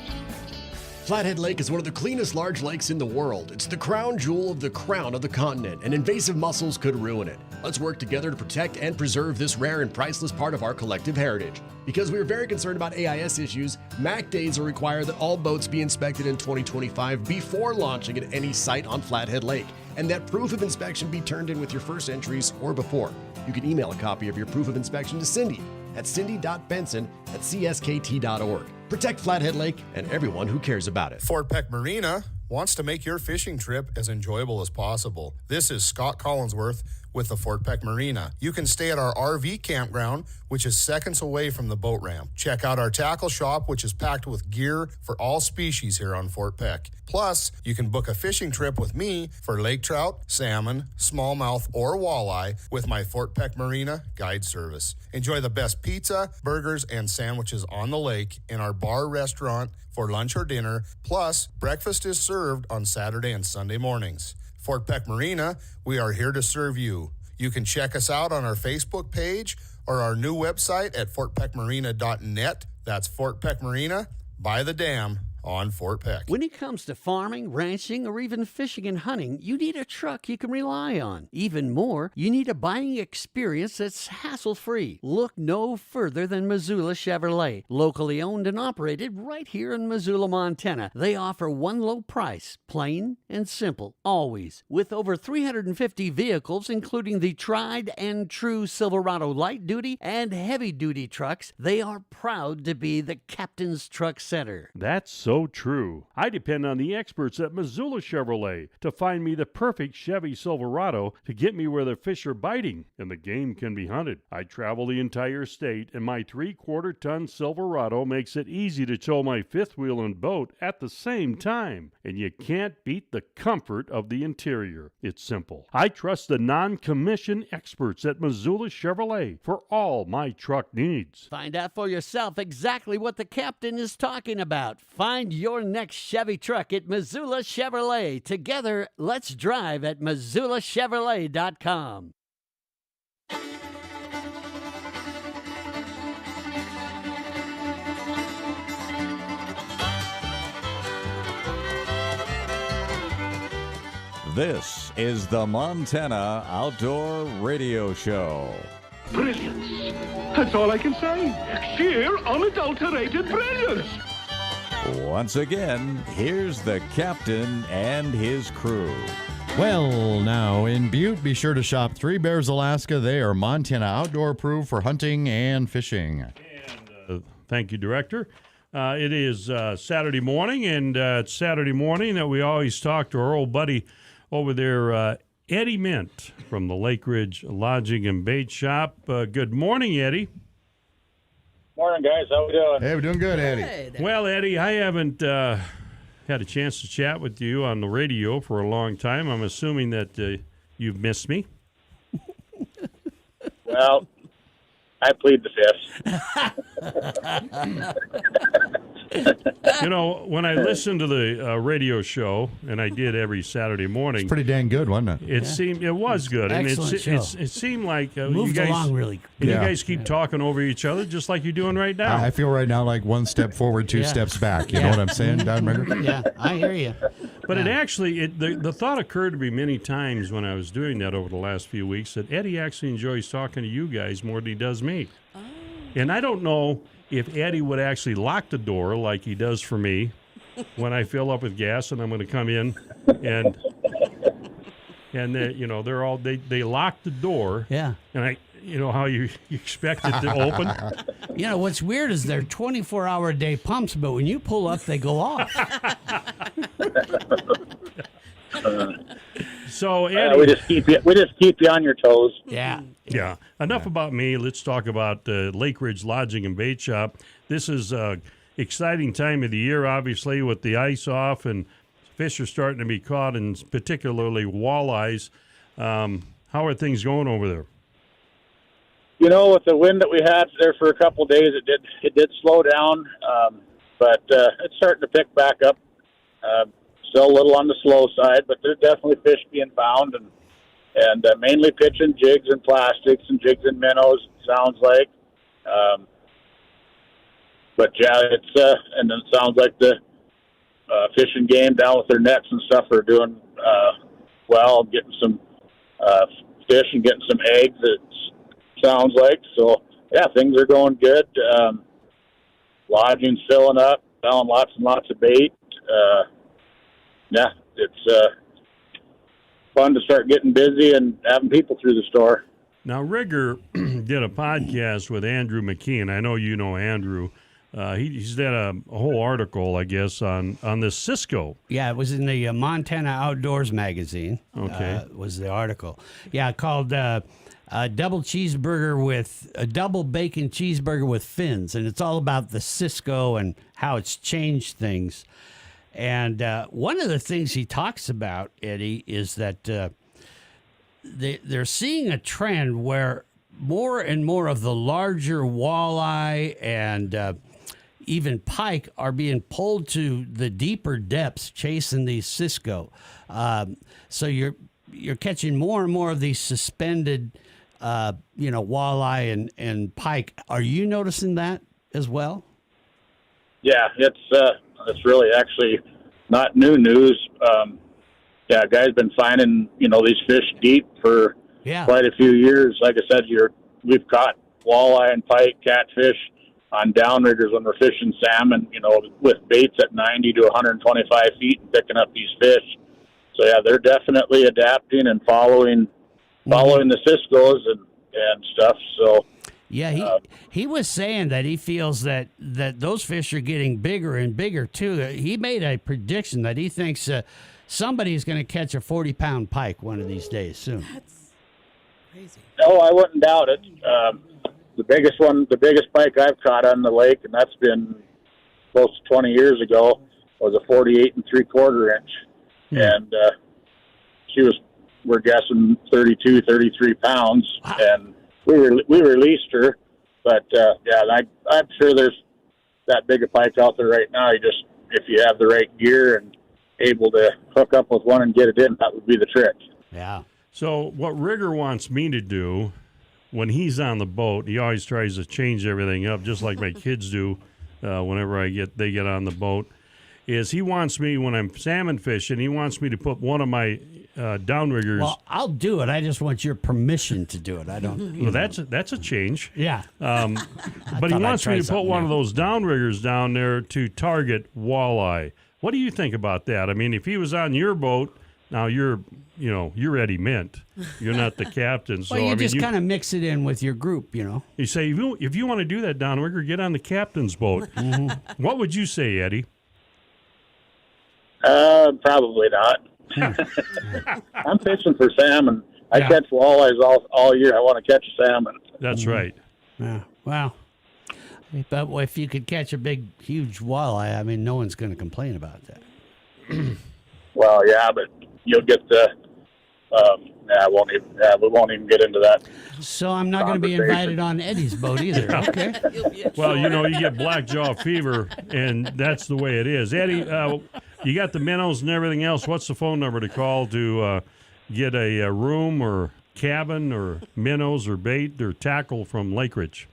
Flathead Lake is one of the cleanest large lakes in the world. It's the crown jewel of the crown of the continent, and invasive mussels could ruin it. Let's work together to protect and preserve this rare and priceless part of our collective heritage. Because we are very concerned about AIS issues, MAC days are required that all boats be inspected in 2025 before launching at any site on Flathead Lake, and that proof of inspection be turned in with your first entries or before. You can email a copy of your proof of inspection to Cindy at cindy.benson@cskt.org. Protect Flathead Lake and everyone who cares about it. Fort Peck Marina wants to make your fishing trip as enjoyable as possible. This is Scott Collinsworth with the Fort Peck Marina. You can stay at our RV campground, which is seconds away from the boat ramp. Check out our tackle shop, which is packed with gear for all species here on Fort Peck. Plus, you can book a fishing trip with me for lake trout, salmon, smallmouth, or walleye with my Fort Peck Marina guide service. Enjoy the best pizza, burgers, and sandwiches on the lake in our bar restaurant for lunch or dinner. Plus, breakfast is served on Saturday and Sunday mornings. Fort Peck Marina, we are here to serve you. You can check us out on our Facebook page or our new website at fortpeckmarina.net. That's Fort Peck Marina by the dam on Fort Peck. When it comes to farming, ranching, or even fishing and hunting, you need a truck you can rely on. Even more, you need a buying experience that's hassle-free. Look no further than Missoula Chevrolet. Locally owned and operated right here in Missoula, Montana. They offer one low price, plain and simple, always. With over 350 vehicles, including the tried and true Silverado light-duty and heavy-duty trucks, they are proud to be the Captain's Truck Center. That's so true. I depend on the experts at Missoula Chevrolet to find me the perfect Chevy Silverado to get me where the fish are biting and the game can be hunted. I travel the entire state, and my 3/4-ton Silverado makes it easy to tow my fifth wheel and boat at the same time. And you can't beat the comfort of the interior. It's simple. I trust the non-commissioned experts at Missoula Chevrolet for all my truck needs. Find out for yourself exactly what the captain is talking about. Find your next Chevy truck at Missoula Chevrolet. Together, let's drive at MissoulaChevrolet.com. This is the Montana Outdoor Radio Show. Brilliance. That's all I can say. Sheer, unadulterated brilliance. Once again, here's the captain and his crew. Well, now in Butte, be sure to shop Three Bears Alaska. They are Montana outdoor approved for hunting and fishing. Thank you, Director. It is Saturday morning, and it's Saturday morning that we always talk to our old buddy over there, Eddie Mint from the Lake Ridge Lodging and Bait Shop. Good morning, Eddie. Morning, guys. How we doing? Hey, we're doing good, Eddie. Well, Eddie, I haven't had a chance to chat with you on the radio for a long time. I'm assuming that you've missed me. Well, I plead the fifth. You know, when I listened to the radio show, and I did every Saturday morning, It's pretty dang good, wasn't it? It was good, and Excellent show. it seemed like Moved you guys along really and Yeah. you guys keep talking over each other just like you're doing right now. I feel right now like one step forward, two Yeah. steps back. You Yeah. know what I'm saying, Don Rigger? Yeah, I hear you. But it actually, the thought occurred to me many times when I was doing that over the last few weeks that Eddie actually enjoys talking to you guys more than he does me. Oh. And I don't know if Eddie would actually lock the door like he does for me when I fill up with gas and I'm going to come in and you know, they lock the door. Yeah. And I, you know how you expect it to open. You know, what's weird is they're 24-hour-a-day pumps, but when you pull up, they go off. So, Eddie, we just keep you on your toes. Yeah. Yeah. Enough about me. Let's talk about Lake Ridge Lodging and Bait Shop. This is an exciting time of the year, obviously, with the ice off and fish are starting to be caught, and particularly walleyes. How are things going over there? You know, with the wind that we had there for a couple of days, it did slow down, but it's starting to pick back up. Still a little on the slow side, but there's definitely fish being found, and mainly pitching jigs and plastics and jigs and minnows. Sounds like, but yeah, it's and it sounds like the fishing game down with their nets and stuff are doing well, getting some fish and getting some eggs. It sounds like so. Yeah, things are going good. Lodging's filling up, selling lots and lots of bait. Yeah, it's fun to start getting busy and having people through the store. Now, Rigger did a podcast with Andrew McKeon. I know you know Andrew. He's did a whole article, I guess, on the Cisco. Yeah, it was in the Montana Outdoors magazine. Okay. Was the article. Yeah, called a double bacon cheeseburger with fins. And it's all about the Cisco and how it's changed things. And one of the things he talks about, Eddie, is that they're seeing a trend where more and more of the larger walleye and even pike are being pulled to the deeper depths chasing these Cisco. So you're catching more and more of these suspended, walleye and pike. Are you noticing that as well? Yeah, it's really actually not new news. Guys been finding these fish deep for quite a few years. Like I said, we've caught walleye and pike, catfish on downriggers when we're fishing salmon, with baits at 90 to 125 feet and picking up these fish. So yeah, they're definitely adapting and following the Ciscos and stuff. So. Yeah, he was saying that he feels that those fish are getting bigger and bigger, too. He made a prediction that he thinks somebody's going to catch a 40-pound pike one of these days soon. That's crazy. No, I wouldn't doubt it. The biggest pike I've caught on the lake, and that's been close to 20 years ago, was a 48 3/4 inch. And we're guessing 32, 33 pounds. And we released her, but I'm sure there's that big a pike out there right now. If you have the right gear and able to hook up with one and get it in, that would be the trick. Yeah. So what Rigger wants me to do when he's on the boat, he always tries to change everything up, just like my kids do whenever they get on the boat, is he wants me, when I'm salmon fishing, he wants me to put one of my downriggers. Well, I'll do it. I just want your permission to do it. I don't. Well, that's a change. Yeah. But he wants me to put one of those downriggers down there to target walleye. What do you think about that? I mean, if he was on your boat, now you're Eddie Mint. You're not the captain. So Well, you I mean, just kind of mix it in with your group, You say, if you want to do that downrigger, get on the captain's boat. What would you say, Eddie? Probably not. I'm fishing for salmon. I catch walleyes all year. I want to catch salmon. That's right. Yeah. Wow. But if you could catch a big, huge walleye, I mean, no one's going to complain about that. Well, yeah, but you'll get the. We won't even get into that. So I'm not going to be invited on Eddie's boat either. Okay. Well, you get blackjaw fever, and that's the way it is. Eddie, you got the minnows and everything else. What's the phone number to call to get a room or cabin or minnows or bait or tackle from Lake Ridge?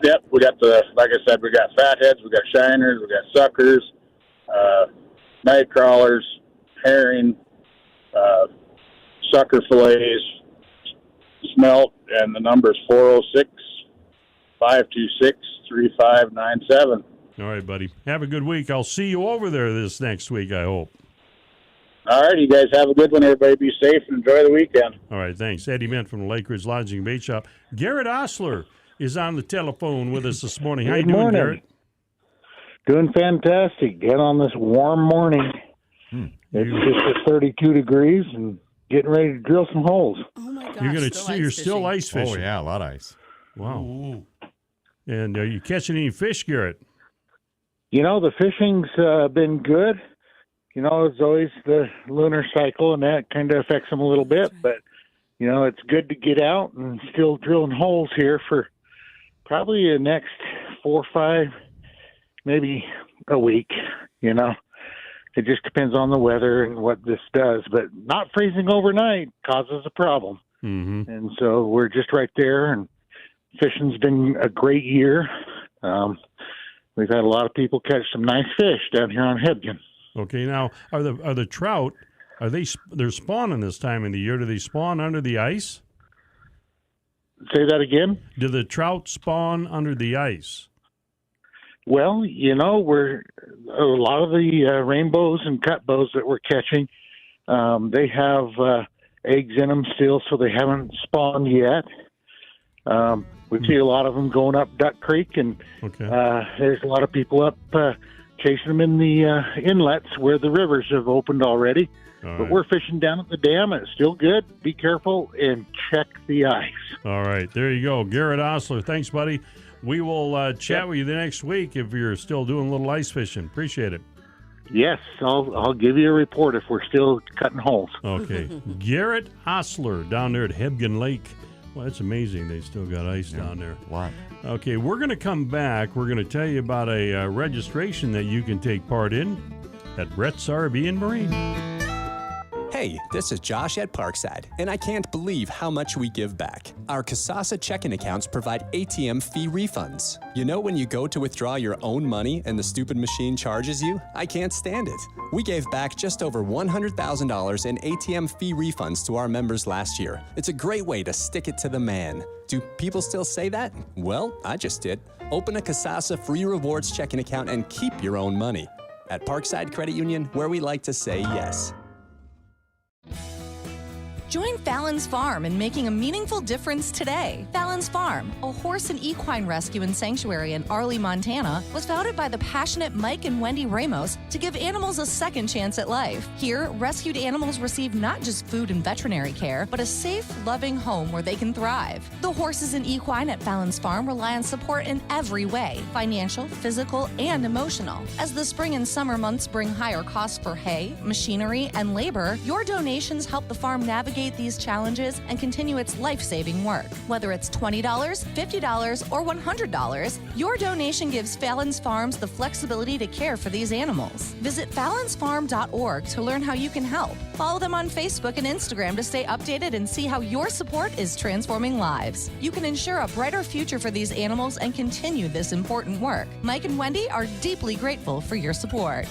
Yep, we got like I said, we got fatheads, we got shiners, we got suckers, night crawlers, herring, sucker fillets, smelt, and the number is 406-526-3597. All right, buddy. Have a good week. I'll see you over there this next week, I hope. All right, you guys have a good one. Everybody be safe and enjoy the weekend. All right, thanks. Eddie Mint from the Lake Ridge Lodging and Bait Shop. Garrett Osler is on the telephone with us this morning. How you doing, Garrett? Doing fantastic. Get on this warm morning. It's just at 32 degrees and getting ready to drill some holes. Oh my gosh! You're still ice fishing. Oh yeah, a lot of ice. Wow. And are you catching any fish, Garrett? The fishing's been good. It's always the lunar cycle, and that kind of affects them a little bit. But it's good to get out and still drilling holes here for probably the next 4 or 5, maybe a week. It just depends on the weather and what this does. But not freezing overnight causes a problem. Mm-hmm. And so we're just right there, and fishing's been a great year. We've had a lot of people catch some nice fish down here on Hebgen. Okay, now are the trout, they're spawning this time of the year? Do they spawn under the ice? Say that again? Do the trout spawn under the ice? Well, we're a lot of the rainbows and cut bows that we're catching, they have eggs in them still, so they haven't spawned yet. We see a lot of them going up Duck Creek, and there's a lot of people up chasing them in the inlets where the rivers have opened already. But we're fishing down at the dam, and it's still good. Be careful and check the ice. All right, there you go. Garrett Osler, thanks, buddy. We will chat with you the next week if you're still doing a little ice fishing. Appreciate it. Yes, I'll give you a report if we're still cutting holes. Okay. Garrett Osler down there at Hebgen Lake. Well, that's amazing. They still got ice down there. Wow. Okay, we're going to come back. We're going to tell you about a registration that you can take part in at Brett's RV and Marine. Hey, this is Josh at Parkside, and I can't believe how much we give back. Our Kasasa checking accounts provide ATM fee refunds. When you go to withdraw your own money and the stupid machine charges you? I can't stand it. We gave back just over $100,000 in ATM fee refunds to our members last year. It's a great way to stick it to the man. Do people still say that? Well, I just did. Open a Kasasa free rewards checking account and keep your own money. At Parkside Credit Union, where we like to say yes. Join Fallon's Farm in making a meaningful difference today. Fallon's Farm, a horse and equine rescue and sanctuary in Arley, Montana, was founded by the passionate Mike and Wendy Ramos to give animals a second chance at life. Here, rescued animals receive not just food and veterinary care, but a safe, loving home where they can thrive. The horses and equine at Fallon's Farm rely on support in every way, financial, physical, and emotional. As the spring and summer months bring higher costs for hay, machinery, and labor, your donations help the farm navigate navigate these challenges and continue its life-saving work. Whether it's $20, $50, or $100, your donation gives Fallon's Farms the flexibility to care for these animals. Visit fallonsfarm.org to learn how you can help. Follow them on Facebook and Instagram to stay updated and see how your support is transforming lives. You can ensure a brighter future for these animals and continue this important work. Mike and Wendy are deeply grateful for your support.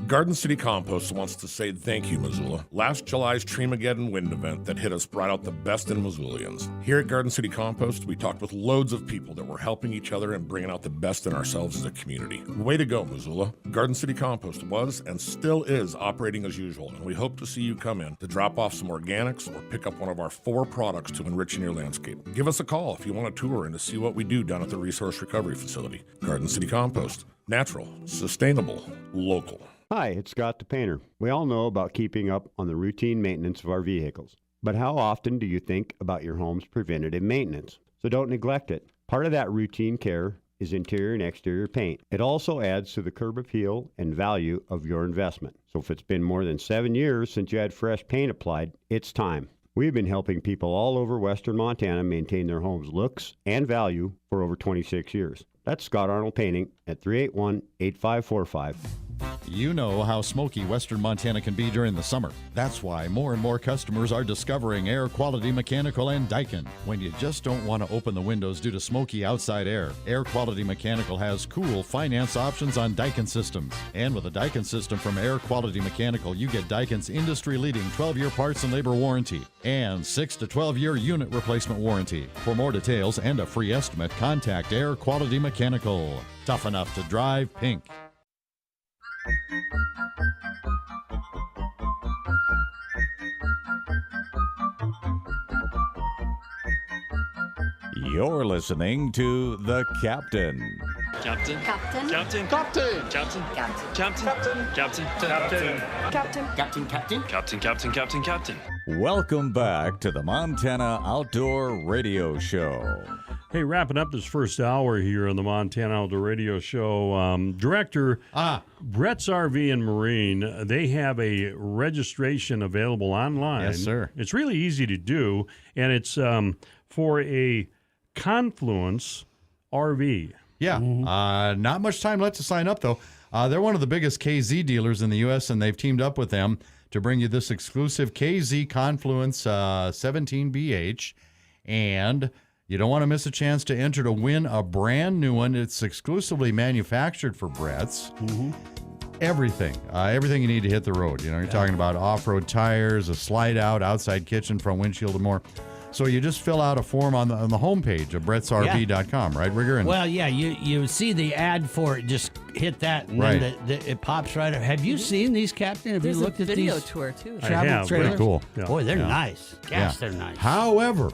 Garden City Compost wants to say thank you, Missoula. Last July's Treemageddon wind event that hit us brought out the best in Missoulians. Here at Garden City Compost, we talked with loads of people that were helping each other and bringing out the best in ourselves as a community. Way to go, Missoula. Garden City Compost was and still is operating as usual, and we hope to see you come in to drop off some organics or pick up one of our 4 products to enrich in your landscape. Give us a call if you want a tour and to see what we do down at the Resource Recovery Facility. Garden City Compost. Natural, sustainable, local. Hi, it's Scott the Painter. We all know about keeping up on the routine maintenance of our vehicles. But how often do you think about your home's preventative maintenance? So don't neglect it. Part of that routine care is interior and exterior paint. It also adds to the curb appeal and value of your investment. So if it's been more than 7 years since you had fresh paint applied, it's time. We've been helping people all over western Montana maintain their home's looks and value for over 26 years. That's Scott Arnold Painting at 381-8545. You know how smoky western Montana can be during the summer. That's why more and more customers are discovering Air Quality Mechanical and Daikin. When you just don't want to open the windows due to smoky outside air, Air Quality Mechanical has cool finance options on Daikin systems. And with a Daikin system from Air Quality Mechanical, you get Daikin's industry-leading 12-year parts and labor warranty and 6 to 12-year unit replacement warranty. For more details and a free estimate, contact Air Quality Mechanical. Tough enough to drive pink. You're listening to The Captain. Captain. Captain. Captain. Captain. Captain. Captain. Captain. Captain. Captain. Captain. Welcome back to the Montana Outdoor Radio Show. Hey, wrapping up this first hour here on the Montana Outdoor Radio Show, Director Brett's RV and Marine, they have a registration available online. Yes, sir. It's really easy to do, and it's for a Confluence RV. Yeah, not much time left to sign up, though. They're one of the biggest KZ dealers in the U.S., and they've teamed up with them to bring you this exclusive KZ Confluence 17BH, and you don't want to miss a chance to enter to win a brand new one. It's exclusively manufactured for Brett's. Everything you need to hit the road. You know, you're talking about off-road tires, a slide-out, outside kitchen, front windshield, and more. So you just fill out a form on the homepage of brettsrv.com, right, Rigger? Well, yeah, you see the ad for it. Just hit that, and then it pops right up. Have you seen these, Captain? Have There's you looked a at video these tour, too. travel trailers? Pretty cool. Yeah. Boy, they're nice. Gosh, they're nice. However,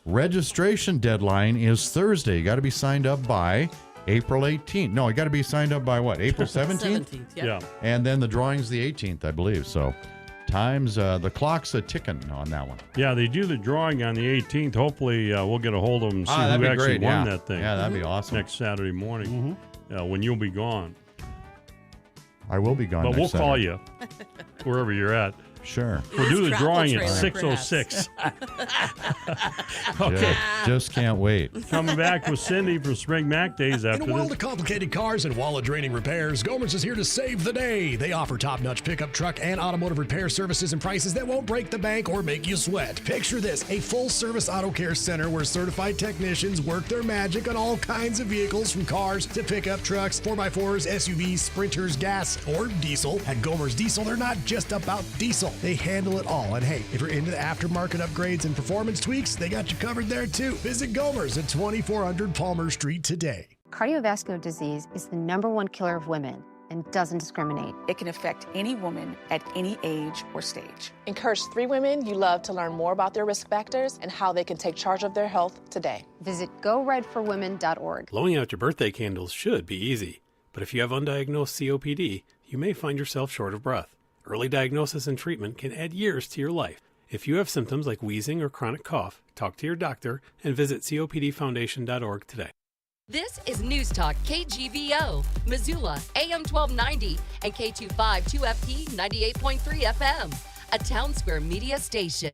registration deadline is Thursday. You got to be signed up by April 18th. No, you got to be signed up by what? April 17th? 17th, yeah. And then the drawing's the 18th, I believe. So the clock's a ticking on that one. Yeah, they do the drawing on the 18th. Hopefully, we'll get a hold of them and see that'd who be actually great. won that thing. Yeah, that'd be awesome. Next Saturday morning, when you'll be gone. I will be gone But next we'll call Saturday. you wherever you're at. Sure. We'll do the Travel drawing at trailer, 6:06. Okay. Just can't wait. Coming back with Cindy from Spring Mac Days In after a world this. of complicated cars and wallet-draining repairs, Gomer's is here to save the day. They offer top-notch pickup truck and automotive repair services and prices that won't break the bank or make you sweat. Picture this, a full-service auto care center where certified technicians work their magic on all kinds of vehicles, from cars to pickup trucks, 4x4s, SUVs, sprinters, gas, or diesel. At Gomer's Diesel, they're not just about diesel. They handle it all. And hey, if you're into the aftermarket upgrades and performance tweaks, they got you covered there too. Visit Gomer's at 2400 Palmer Street today. Cardiovascular disease is the #1 killer of women and doesn't discriminate. It can affect any woman at any age or stage. Encourage 3 women you love to learn more about their risk factors and how they can take charge of their health today. Visit GoRedForWomen.org. Blowing out your birthday candles should be easy, but if you have undiagnosed COPD, you may find yourself short of breath. Early diagnosis and treatment can add years to your life. If you have symptoms like wheezing or chronic cough, talk to your doctor and visit COPDfoundation.org today. This is News Talk KGVO, Missoula, AM 1290 and K25 2FP 98.3 FM, a Town Square media station.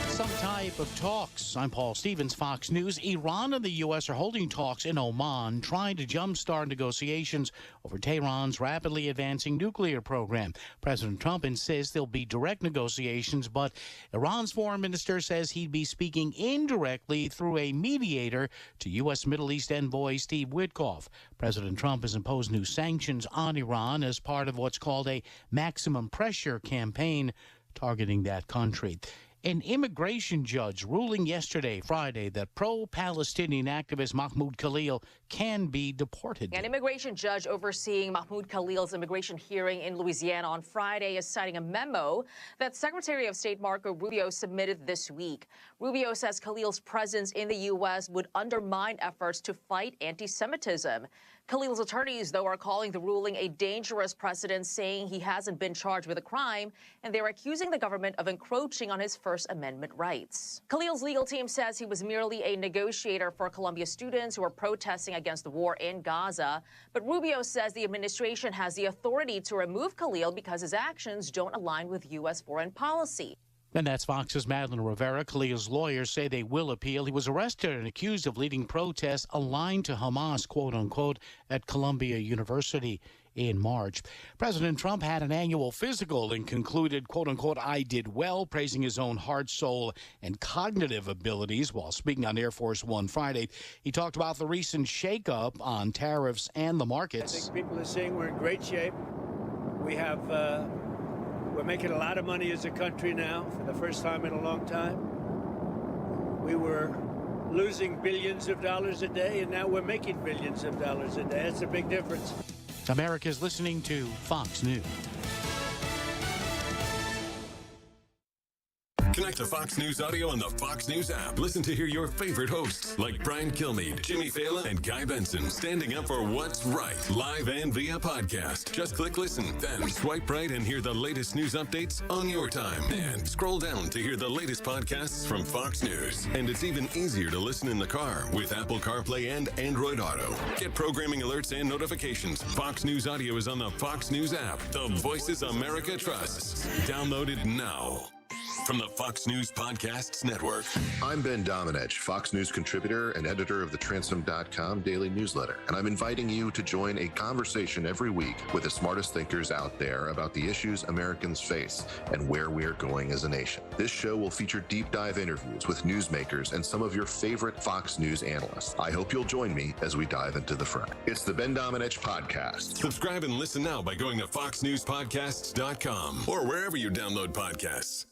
Some type of talks. I'm Paul Stevens, Fox News. Iran and the U.S. are holding talks in Oman, trying to jumpstart negotiations over Tehran's rapidly advancing nuclear program. President Trump insists there'll be direct negotiations, but Iran's foreign minister says he'd be speaking indirectly through a mediator to U.S. Middle East envoy Steve Witkoff. President Trump has imposed new sanctions on Iran as part of what's called a maximum pressure campaign targeting that country. An immigration judge ruling yesterday, Friday, that pro-Palestinian activist Mahmoud Khalil can be deported. An immigration judge overseeing Mahmoud Khalil's immigration hearing in Louisiana on Friday is citing a memo that Secretary of State Marco Rubio submitted this week. Rubio says Khalil's presence in the U.S. would undermine efforts to fight anti-Semitism. Khalil's attorneys, though, are calling the ruling a dangerous precedent, saying he hasn't been charged with a crime, and they're accusing the government of encroaching on his First Amendment rights. Khalil's legal team says he was merely a negotiator for Columbia students who are protesting against the war in Gaza. But Rubio says the administration has the authority to remove Khalil because his actions don't align with U.S. foreign policy. And that's Fox's Madeline Rivera. Khalil's lawyers say they will appeal. He was arrested and accused of leading protests aligned to Hamas, quote unquote, at Columbia University in March. President Trump had an annual physical and concluded, quote unquote, I did well, praising his own heart, soul, and cognitive abilities. While speaking on Air Force One Friday, he talked about the recent shakeup on tariffs and the markets. I think people are saying we're in great shape. We're making a lot of money as a country now for the first time in a long time. We were losing billions of dollars a day, and now we're making billions of dollars a day. That's a big difference. America's listening to Fox News. Connect to Fox News Audio on the Fox News app. Listen to hear your favorite hosts like Brian Kilmeade, Jimmy Fallon, and Guy Benson standing up for what's right, live and via podcast. Just click listen, then swipe right and hear the latest news updates on your time. And scroll down to hear the latest podcasts from Fox News. And it's even easier to listen in the car with Apple CarPlay and Android Auto. Get programming alerts and notifications. Fox News Audio is on the Fox News app. The voices America trusts. Download it now. From the Fox News Podcasts Network. I'm Ben Domenech, Fox News contributor and editor of the Transom.com daily newsletter, and I'm inviting you to join a conversation every week with the smartest thinkers out there about the issues Americans face and where we're going as a nation. This show will feature deep dive interviews with newsmakers and some of your favorite Fox News analysts. I hope you'll join me as we dive into the fray. It's the Ben Domenech Podcast. Subscribe and listen now by going to foxnewspodcasts.com or wherever you download podcasts.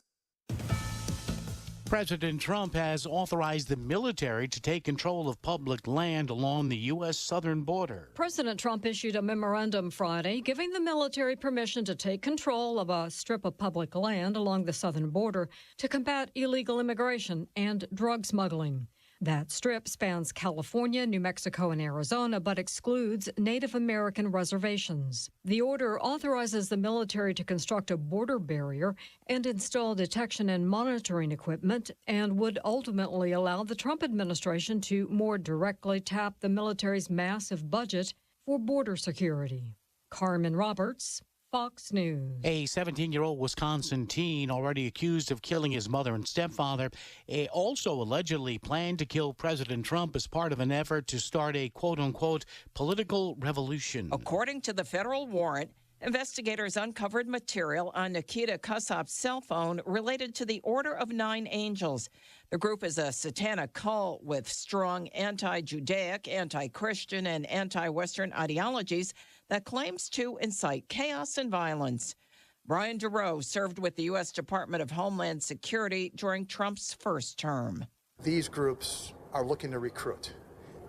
President Trump has authorized the military to take control of public land along the U.S. southern border. President Trump issued a memorandum Friday giving the military permission to take control of a strip of public land along the southern border to combat illegal immigration and drug smuggling. That strip spans California, New Mexico, and Arizona, but excludes Native American reservations. The order authorizes the military to construct a border barrier and install detection and monitoring equipment, and would ultimately allow the Trump administration to more directly tap the military's massive budget for border security. Carmen Roberts, Fox News. A 17-year-old Wisconsin teen already accused of killing his mother and stepfather also allegedly planned to kill President Trump as part of an effort to start a quote-unquote political revolution. According to the federal warrant, investigators uncovered material on Nikita Kutsov's cell phone related to the Order of Nine Angels. The group is a satanic cult with strong anti-Judaic, anti-Christian, and anti-Western ideologies that claims to incite chaos and violence. Brian DeRoe served with the U.S. Department of Homeland Security during Trump's first term. These groups are looking to recruit,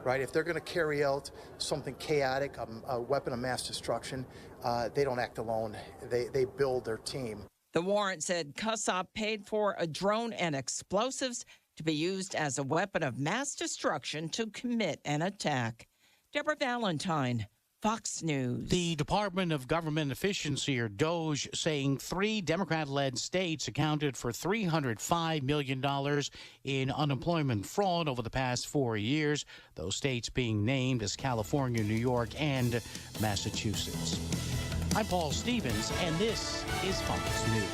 right? If they're going to carry out something chaotic, a weapon of mass destruction, they don't act alone. They build their team. The warrant said Kutsov paid for a drone and explosives to be used as a weapon of mass destruction to commit an attack. Deborah Valentine, Fox News. The Department of Government Efficiency, or DOGE, saying 3 Democrat-led states accounted for $305 million in unemployment fraud over the past 4 years, those states being named as California, New York, and Massachusetts. I'm Paul Stevens, and this is Fox News.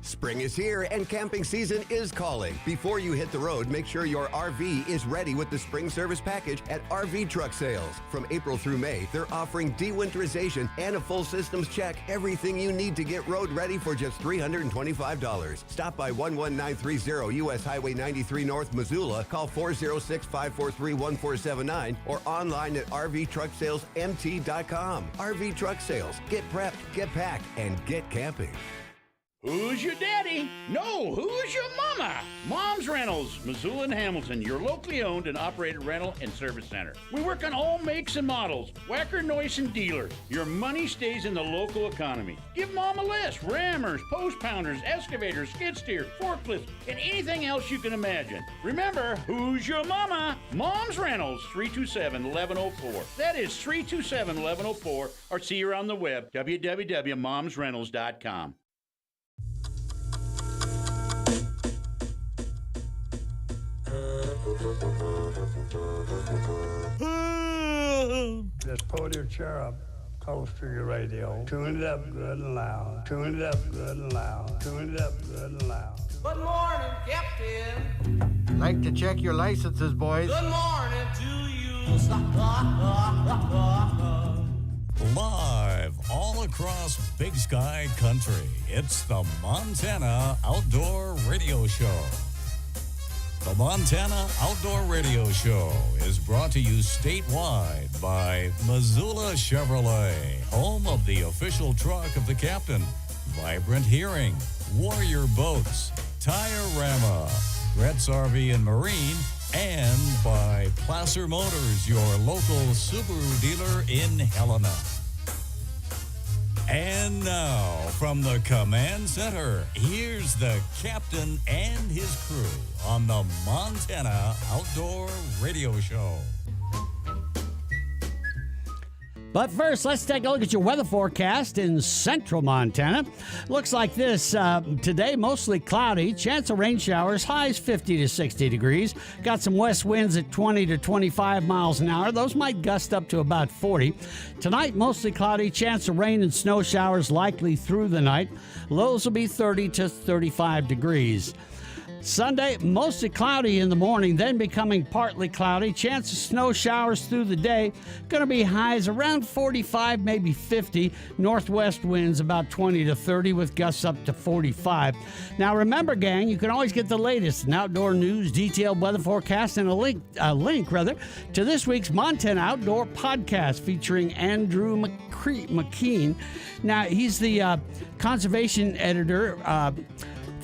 Spring is here and camping season is calling. Before you hit the road, make sure your RV is ready with the spring service package at RV Truck Sales. From April through May, they're offering de-winterization and a full systems check. Everything you need to get road ready for just $325. Stop by 11930 U.S. Highway 93 North, Missoula. Call 406-543-1479 or online at rvtrucksalesmt.com. RV Truck Sales. Get prepped, get packed, and get camping. Who's your daddy? No, who's your mama? Mom's Rentals, Missoula and Hamilton, your locally owned and operated rental and service center. We work on all makes and models. Wacker, Noyce, and Dealer. Your money stays in the local economy. Give Mom a list. Rammers, post pounders, excavators, skid steers, forklifts, and anything else you can imagine. Remember, who's your mama? Mom's Rentals, 327-1104. That is 327-1104, or see her on the web, www.momsrentals.com. Just pull your chair up close to your radio. Tune it up good and loud. Tune it up good and loud. Tune it up good and loud. Good morning, Captain. Like to check your licenses, boys. Good morning to you. Live all across Big Sky Country, it's the Montana Outdoor Radio Show. The Montana Outdoor Radio Show is brought to you statewide by Missoula Chevrolet, home of the official truck of the captain, Vibrant Hearing, Warrior Boats, Tire-Rama, Gretz RV and Marine, and by Placer Motors, your local Subaru dealer in Helena. And now, from the command center, here's the captain and his crew on the Montana Outdoor Radio Show. But first, let's take a look at your weather forecast in central Montana. Looks like this today, mostly cloudy, chance of rain showers, highs 50 to 60 degrees. Got some west winds at 20 to 25 miles an hour. Those might gust up to about 40. Tonight, mostly cloudy, chance of rain and snow showers likely through the night. Lows will be 30 to 35 degrees. Sunday, mostly cloudy in the morning, then becoming partly cloudy. Chance of snow showers through the day. Going to be highs around 45, maybe 50. Northwest winds about 20 to 30 with gusts up to 45. Now remember, gang, you can always get the latest in outdoor news, detailed weather forecast, and a link to this week's Montana Outdoor Podcast featuring Andrew McKean. Now, he's the conservation editor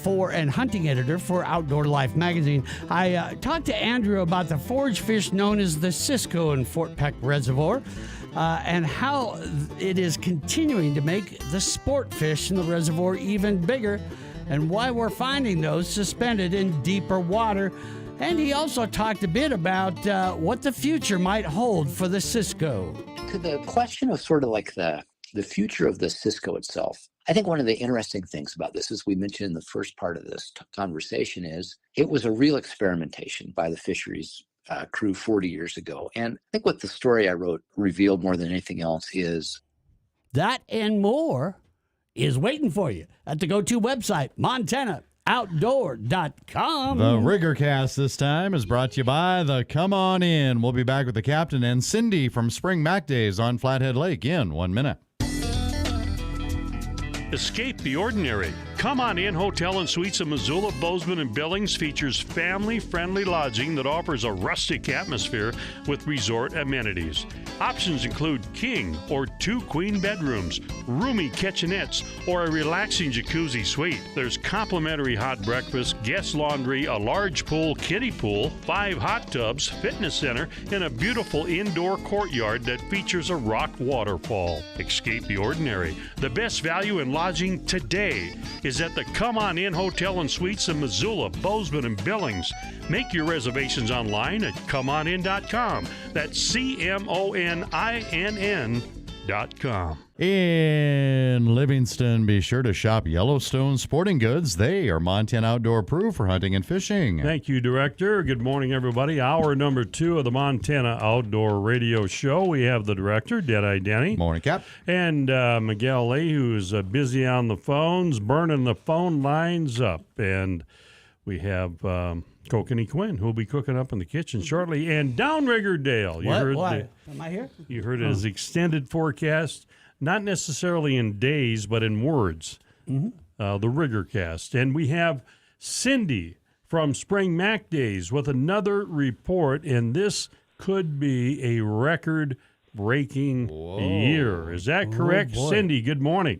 and hunting editor for Outdoor Life magazine. I talked to Andrew about the forage fish known as the Cisco in Fort Peck Reservoir and how it is continuing to make the sport fish in the reservoir even bigger and why we're finding those suspended in deeper water. And he also talked a bit about what the future might hold for the Cisco. To the question of sort of like the future of the Cisco itself, I think one of the interesting things about this, as we mentioned in the first part of this conversation, is it was a real experimentation by the fisheries crew 40 years ago. And I think what the story I wrote revealed more than anything else is that and more is waiting for you at the go-to website, MontanaOutdoor.com. The Riggercast this time is brought to you by the Come On In. We'll be back with the captain and Cindy from Spring Mac Days on Flathead Lake in 1 minute. Escape the ordinary. Come On In Hotel and Suites of Missoula, Bozeman, and Billings features family-friendly lodging that offers a rustic atmosphere with resort amenities. Options include king or 2 queen bedrooms, roomy kitchenettes, or a relaxing jacuzzi suite. There's complimentary hot breakfast, guest laundry, a large pool, kiddie pool, 5 hot tubs, fitness center, and a beautiful indoor courtyard that features a rock waterfall. Escape the ordinary. The best value in lodging today is at the Come On In Hotel and Suites in Missoula, Bozeman, and Billings. Make your reservations online at comeonin.com. That's CMONINN.com. In Livingston, be sure to shop Yellowstone Sporting Goods. They are Montana outdoor approved for hunting and fishing. Thank you, Director. Good morning, everybody. Hour number 2 of the Montana Outdoor Radio Show. We have the Director, Deadeye Denny. Morning, Cap. And Miguel Lee, who's busy on the phones, burning the phone lines up. And we have Kokanee Quinn, who will be cooking up in the kitchen shortly. And Downrigger Dale. What? Am I here? You heard his extended forecast. Not necessarily in days, but in words, the Rigger cast. And we have Cindy from Spring Mac Days with another report, and this could be a record-breaking year. Is that correct, Cindy? Good morning.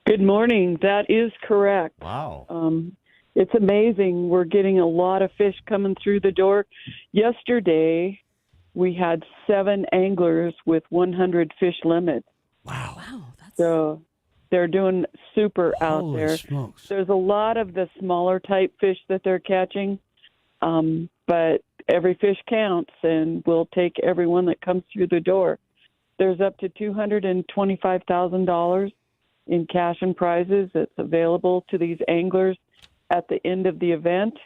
Good morning. That is correct. Wow. It's amazing. We're getting a lot of fish coming through the door. Yesterday, we had 7 anglers with 100 fish limit. Wow. So they're doing super out there. Smokes. There's a lot of the smaller type fish that they're catching, but every fish counts, and we'll take everyone that comes through the door. There's up to $225,000 in cash and prizes that's available to these anglers at the end of the event.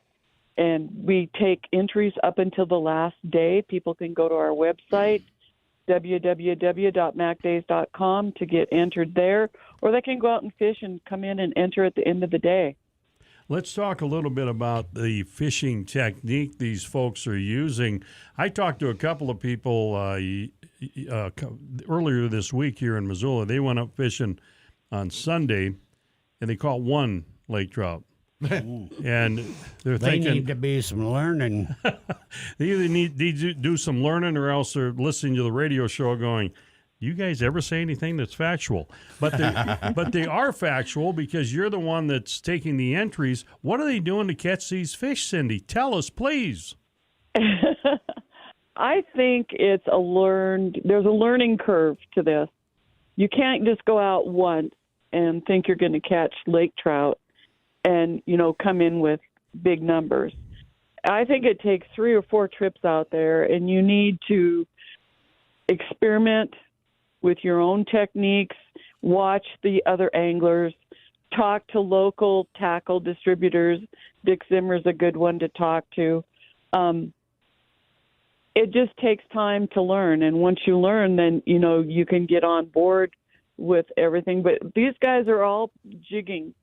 And we take entries up until the last day. People can go to our website, www.macdays.com, to get entered there, or they can go out and fish and come in and enter at the end of the day. Let's talk a little bit about the fishing technique these folks are using. I talked to a couple of people earlier this week here in Missoula. They went up fishing on Sunday, and they caught 1 lake trout. And they're thinking they need to be some learning. They either need to do some learning, or else they're listening to the radio show going, "You guys ever say anything that's factual?" But they are factual, because you're the one that's taking the entries. What are they doing to catch these fish, Cindy? Tell us, please. I think there's a learning curve to this. You can't just go out once and think you're going to catch lake trout and, come in with big numbers. I think it takes 3 or 4 trips out there, and you need to experiment with your own techniques, watch the other anglers, talk to local tackle distributors. Dick Zimmer's a good one to talk to. It just takes time to learn, and once you learn, then, you can get on board with everything. But these guys are all jigging,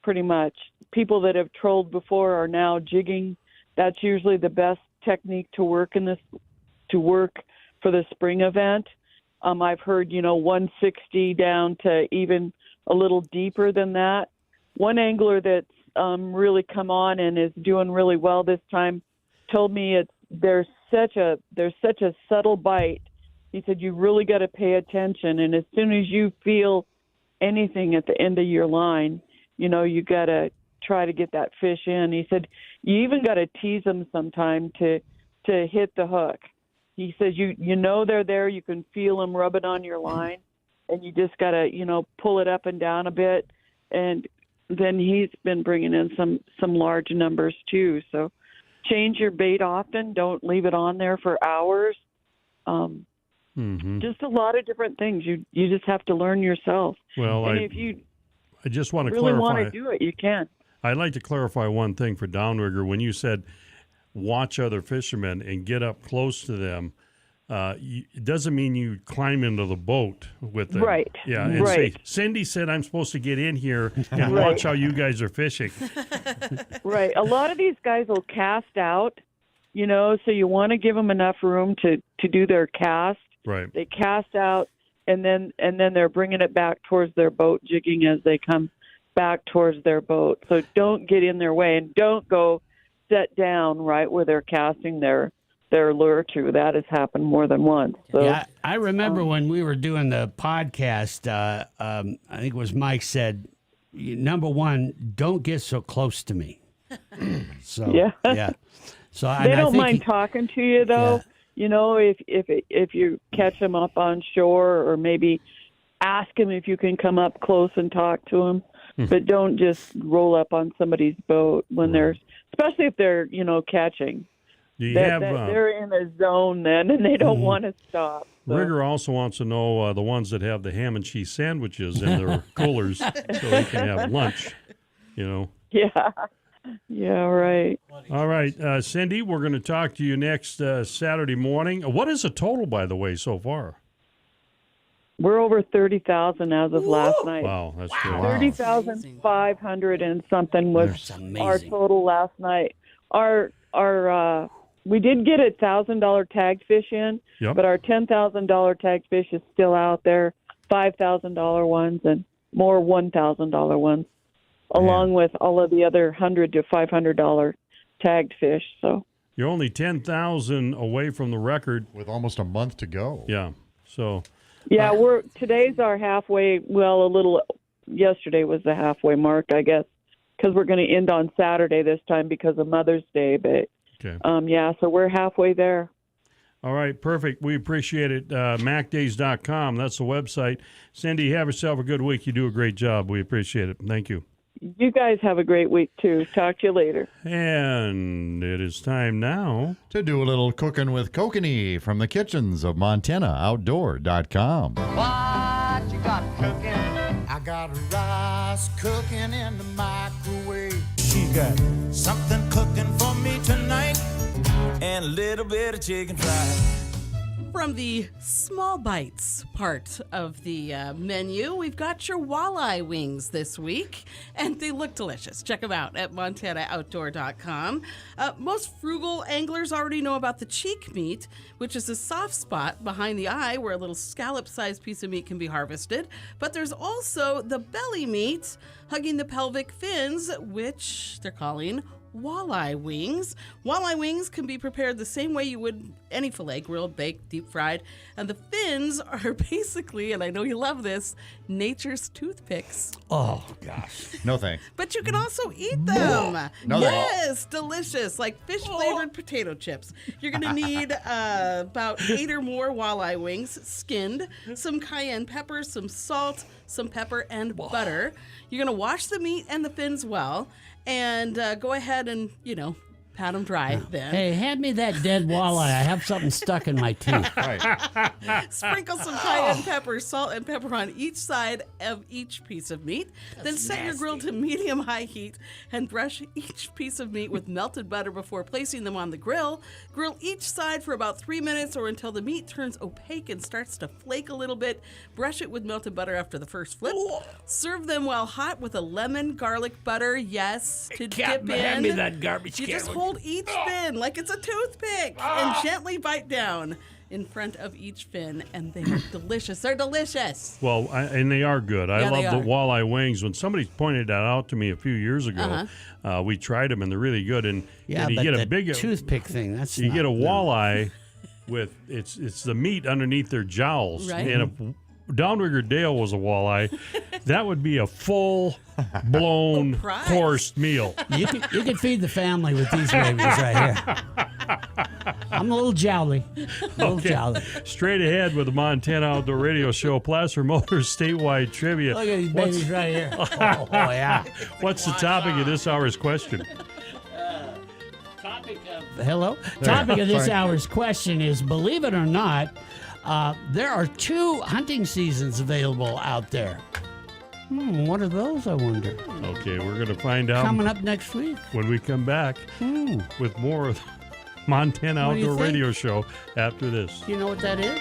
pretty much. People that have trolled before are now jigging. That's usually the best technique to work for the spring event. I've heard, 160 down to even a little deeper than that. One angler that's really come on and is doing really well this time told me there's such a subtle bite. He said, you really got to pay attention, and as soon as you feel anything at the end of your line, you got to try to get that fish in. He said, you even got to tease them sometime to hit the hook. He says, they're there, you can feel them rubbing on your line, and you just got to, pull it up and down a bit. And then he's been bringing in some large numbers too. So change your bait often. Don't leave it on there for hours. Just a lot of different things. You just have to learn yourself. Well, and if you I just want to really clarify. want to do it, you can. I'd like to clarify one thing for Downrigger. When you said watch other fishermen and get up close to them, it doesn't mean you climb into the boat with them. Right. Yeah. And right. say, Cindy said I'm supposed to get in here and watch how you guys are fishing. Right. A lot of these guys will cast out, so you want to give them enough room to do their cast. Right. They cast out, and then they're bringing it back towards their boat, jigging as they come back towards their boat. So don't get in their way, and don't go set down right where they're casting their lure to. That has happened more than once. So, yeah, I remember when we were doing the podcast, I think it was Mike said, number one, don't get so close to me. So yeah. So they don't mind talking to you though. Yeah. If you catch them up on shore, or maybe ask them if you can come up close and talk to them, but don't just roll up on somebody's boat when they're, especially if they're, catching. They're in a zone then, and they don't want to stop. So. Rigger also wants to know the ones that have the ham and cheese sandwiches in their coolers so they can have lunch, Yeah. Yeah, right. All right, Cindy, we're going to talk to you next Saturday morning. What is the total, by the way, so far? We're over 30,000 as of last night. Wow, that's good. 30,500 and something was our total last night. Our we did get a $1,000 tagged fish in, but our $10,000 tagged fish is still out there. $5,000 ones and more $1,000 ones, along with all of the other $100 to $500 tagged fish. So you're only 10,000 away from the record with almost a month to go. Yeah. So. Yeah, today's our halfway. Well, yesterday was the halfway mark, I guess, because we're going to end on Saturday this time because of Mother's Day. But so we're halfway there. All right, perfect. We appreciate it. MacDays.com. That's the website. Cindy, have yourself a good week. You do a great job. We appreciate it. Thank you. You guys have a great week, too. Talk to you later. And it is time now to do a little cooking with Kokanee from the kitchens of MontanaOutdoor.com. What you got cooking? I got rice cooking in the microwave. She got something cooking for me tonight, and a little bit of chicken fried. From the small bites part of the menu, we've got your walleye wings this week, and they look delicious. Check them out at MontanaOutdoor.com. Most frugal anglers already know about the cheek meat, which is a soft spot behind the eye where a little scallop-sized piece of meat can be harvested. But there's also the belly meat, hugging the pelvic fins, which they're calling walleye wings. Walleye wings can be prepared the same way you would any filet, grilled, baked, deep fried. And the fins are basically, and I know you love this, nature's toothpicks. Oh, gosh. No thanks. But you can also eat them. Yes, delicious, like fish-flavored potato chips. You're going to need about 8 or more walleye wings, skinned, some cayenne pepper, some salt, some pepper, and butter. You're going to wash the meat and the fins well, and go ahead and, pat them dry then. Hey, hand me that dead walleye. I have something stuck in my teeth. Sprinkle some cayenne pepper, salt, and pepper on each side of each piece of meat. Then set your grill to medium-high heat and brush each piece of meat with melted butter before placing them on the grill. Grill each side for about 3 minutes or until the meat turns opaque and starts to flake a little bit. Brush it with melted butter after the first flip. Serve them while hot with a lemon garlic butter, to dip in. Hand me that garbage can. You just hold each fin like it's a toothpick and gently bite down in front of each fin, and they are delicious. They're delicious. Well, and they are good. I love the walleye wings. When somebody pointed that out to me a few years ago, we tried them, and they're really good. And you get a big toothpick thing. That's you get a walleye with it's the meat underneath their jowls, right. And if Downrigger Dale was a walleye, that would be a full-blown course meal. You could feed the family with these babies right here. I'm a little jowly. Straight ahead with the Montana Outdoor Radio Show, Placer Motors statewide trivia. Look at these babies right here. Oh, yeah. What's the topic of this hour's question? Topic of this hour's question is, believe it or not, there are 2 hunting seasons available out there. What are those, I wonder? Okay, we're going to find out. Coming up next week. When we come back with more of the Montana Outdoor Radio Show after this. You know what that is?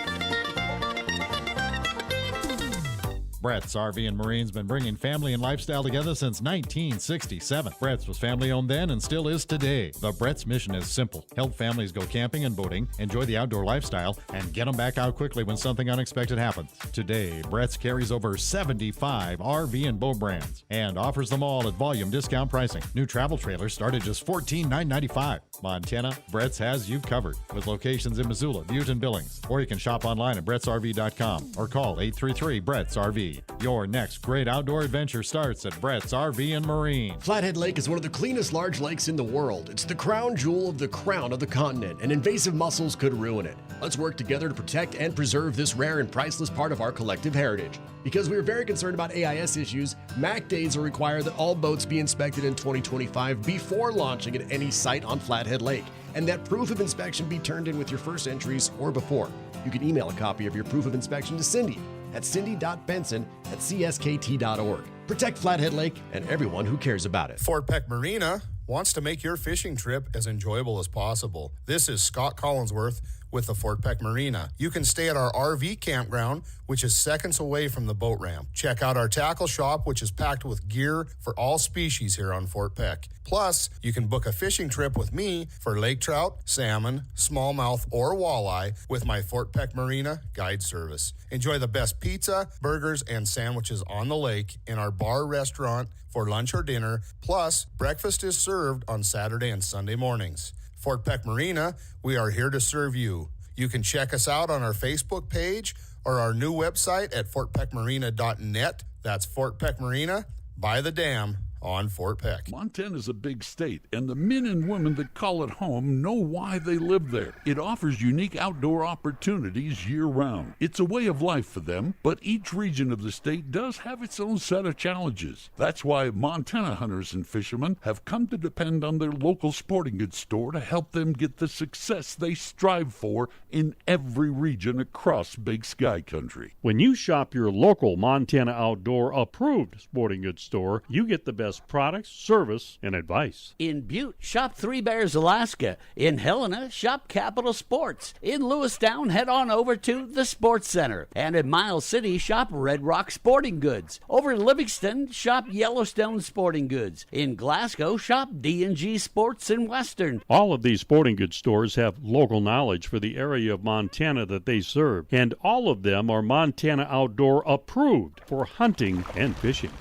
Brett's RV and Marine's been bringing family and lifestyle together since 1967. Brett's was family-owned then and still is today. The Brett's mission is simple. Help families go camping and boating, enjoy the outdoor lifestyle, and get them back out quickly when something unexpected happens. Today, Brett's carries over 75 RV and boat brands and offers them all at volume discount pricing. New travel trailers start at just $14,995. Montana, Brett's has you covered with locations in Missoula, Butte, and Billings. Or you can shop online at brettsrv.com or call 833-BRETTS-RV. RV. Your next great outdoor adventure starts at Brett's RV and Marine. Flathead Lake is one of the cleanest large lakes in the world. It's the crown jewel of the crown of the continent, and invasive mussels could ruin it. Let's work together to protect and preserve this rare and priceless part of our collective heritage. Because we are very concerned about AIS issues, MAC days will require that all boats be inspected in 2025 before launching at any site on Flathead Lake, and that proof of inspection be turned in with your first entries or before. You can email a copy of your proof of inspection to Cindy at cindy.benson@cskt.org. Protect Flathead Lake and everyone who cares about it. Fort Peck Marina wants to make your fishing trip as enjoyable as possible. This is Scott Collinsworth with the Fort Peck Marina. You can stay at our RV campground, which is seconds away from the boat ramp. Check out our tackle shop, which is packed with gear for all species here on Fort Peck. Plus, you can book a fishing trip with me for lake trout, salmon, smallmouth, or walleye with my Fort Peck Marina guide service. Enjoy the best pizza, burgers, and sandwiches on the lake in our bar restaurant for lunch or dinner. Plus, breakfast is served on Saturday and Sunday mornings. Fort Peck Marina, we are here to serve you. You can check us out on our Facebook page or our new website at fortpeckmarina.net. That's Fort Peck Marina by the dam on Fort Peck. Montana's a big state, and the men and women that call it home know why they live there. It offers unique outdoor opportunities year-round. It's a way of life for them, but each region of the state does have its own set of challenges. That's why Montana hunters and fishermen have come to depend on their local sporting goods store to help them get the success they strive for in every region across Big Sky Country. When you shop your local Montana Outdoor approved sporting goods store, you get the best products, service, and advice. In Butte, shop Three Bears, Alaska. In Helena, shop Capital Sports. In Lewistown, head on over to the Sports Center. And in Miles City, shop Red Rock Sporting Goods. Over in Livingston, shop Yellowstone Sporting Goods. In Glasgow, shop D&G Sports in Western. All of these sporting goods stores have local knowledge for the area of Montana that they serve, and all of them are Montana Outdoor approved for hunting and fishing.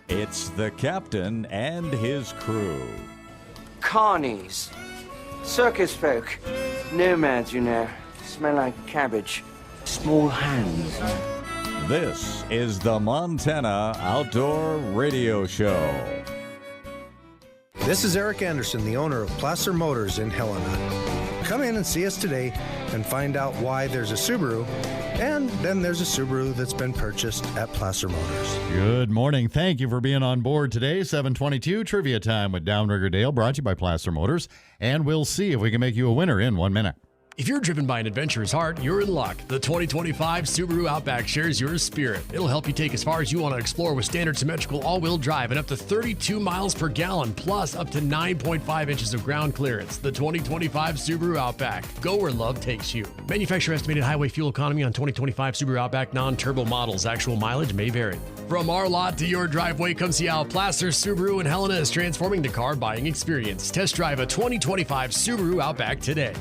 It's the captain and his crew. Carnies, circus folk, nomads, you know, smell like cabbage, small hands. This is the Montana Outdoor Radio Show. This is Eric Anderson, the owner of Placer Motors in Helena. Come in and see us today and find out why there's a Subaru, and then there's a Subaru that's been purchased at Placer Motors. Good morning. Thank you for being on board today. 7:22 Trivia Time with Downrigger Dale, brought to you by Placer Motors. And we'll see if we can make you a winner in 1 minute. If you're driven by an adventurous heart, you're in luck. The 2025 Subaru Outback shares your spirit. It'll help you take as far as you want to explore with standard symmetrical all-wheel drive and up to 32 miles per gallon, plus up to 9.5 inches of ground clearance. The 2025 Subaru Outback. Go where love takes you. Manufacturer estimated highway fuel economy on 2025 Subaru Outback non-turbo models. Actual mileage may vary. From our lot to your driveway, come see how Placer Subaru in Helena is transforming the car buying experience. Test drive a 2025 Subaru Outback today.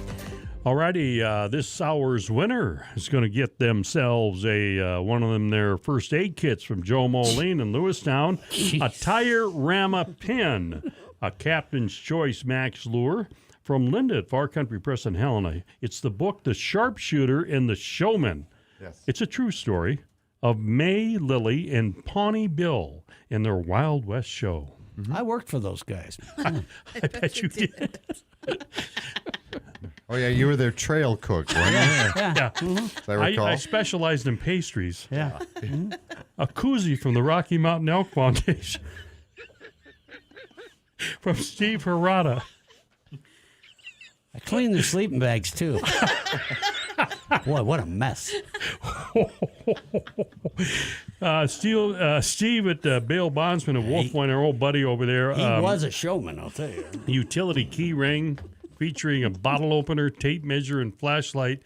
Alrighty, this hour's winner is going to get themselves one of them their first aid kits from Joe Moline in Lewistown, a Tire Rama pin, a Captain's Choice Max lure from Linda at Far Country Press in Helena. It's the book, The Sharpshooter and the Showman. Yes. It's a true story of May, Lily, and Pawnee Bill in their Wild West show. I worked for those guys. I bet you did. Oh, yeah, you were their trail cook, weren't you? Yeah. As I recall. I specialized in pastries. Yeah. A koozie from the Rocky Mountain Elk Foundation. From Steve Harada. I cleaned their sleeping bags, too. Boy, what a mess. Steve at Bale Bondsman of Wolf Point, our old buddy over there. He was a showman, I'll tell you. Utility key ring featuring a bottle opener, tape measure, and flashlight.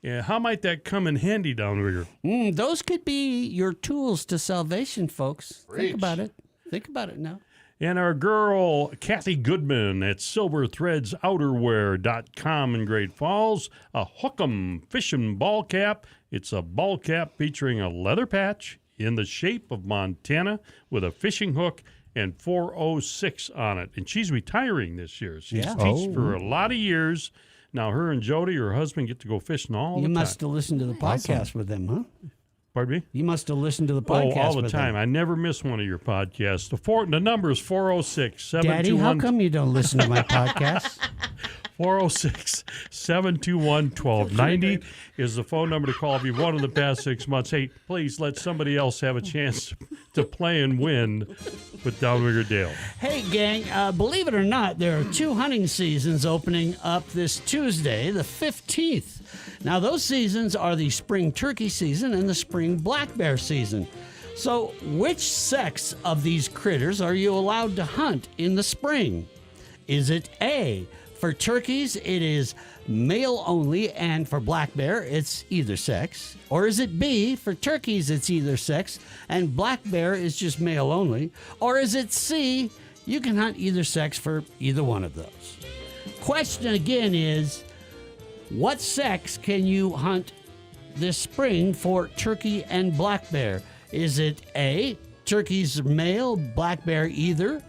How might that come in handy, Downrigger? Those could be your tools to salvation, folks. Preach. Think about it. Think about it now. And our girl, Kathy Goodman at SilverThreadsOuterwear.com in Great Falls, a Hook'em fishing ball cap. It's a ball cap featuring a leather patch in the shape of Montana with a fishing hook and 406 on it. And she's retiring this year. She's Yeah. teached for a lot of years. Now her and Jody, her husband, get to go fishing all the time. You must have listened to the podcast with them, huh? Pardon me? You must have listened to the podcast all the with time. them. I never miss one of your podcasts. The number is 406 Daddy, how come you don't listen to my podcast? 406-721-1290 is the phone number to call if you've won in the past 6 months. Hey, please let somebody else have a chance to play and win with Downrigger Dale. Hey, gang, believe it or not, there are 2 hunting seasons opening up this Tuesday, the 15th. Now, those seasons are the spring turkey season and the spring black bear season. So, which sex of these critters are you allowed to hunt in the spring? Is it A, for turkeys, it is male only, and for black bear, it's either sex? Or is it B, for turkeys, it's either sex, and black bear is just male only? Or is it C, you can hunt either sex for either one of those? Question again is, what sex can you hunt this spring for turkey and black bear? Is it A, turkeys are male, black bear either?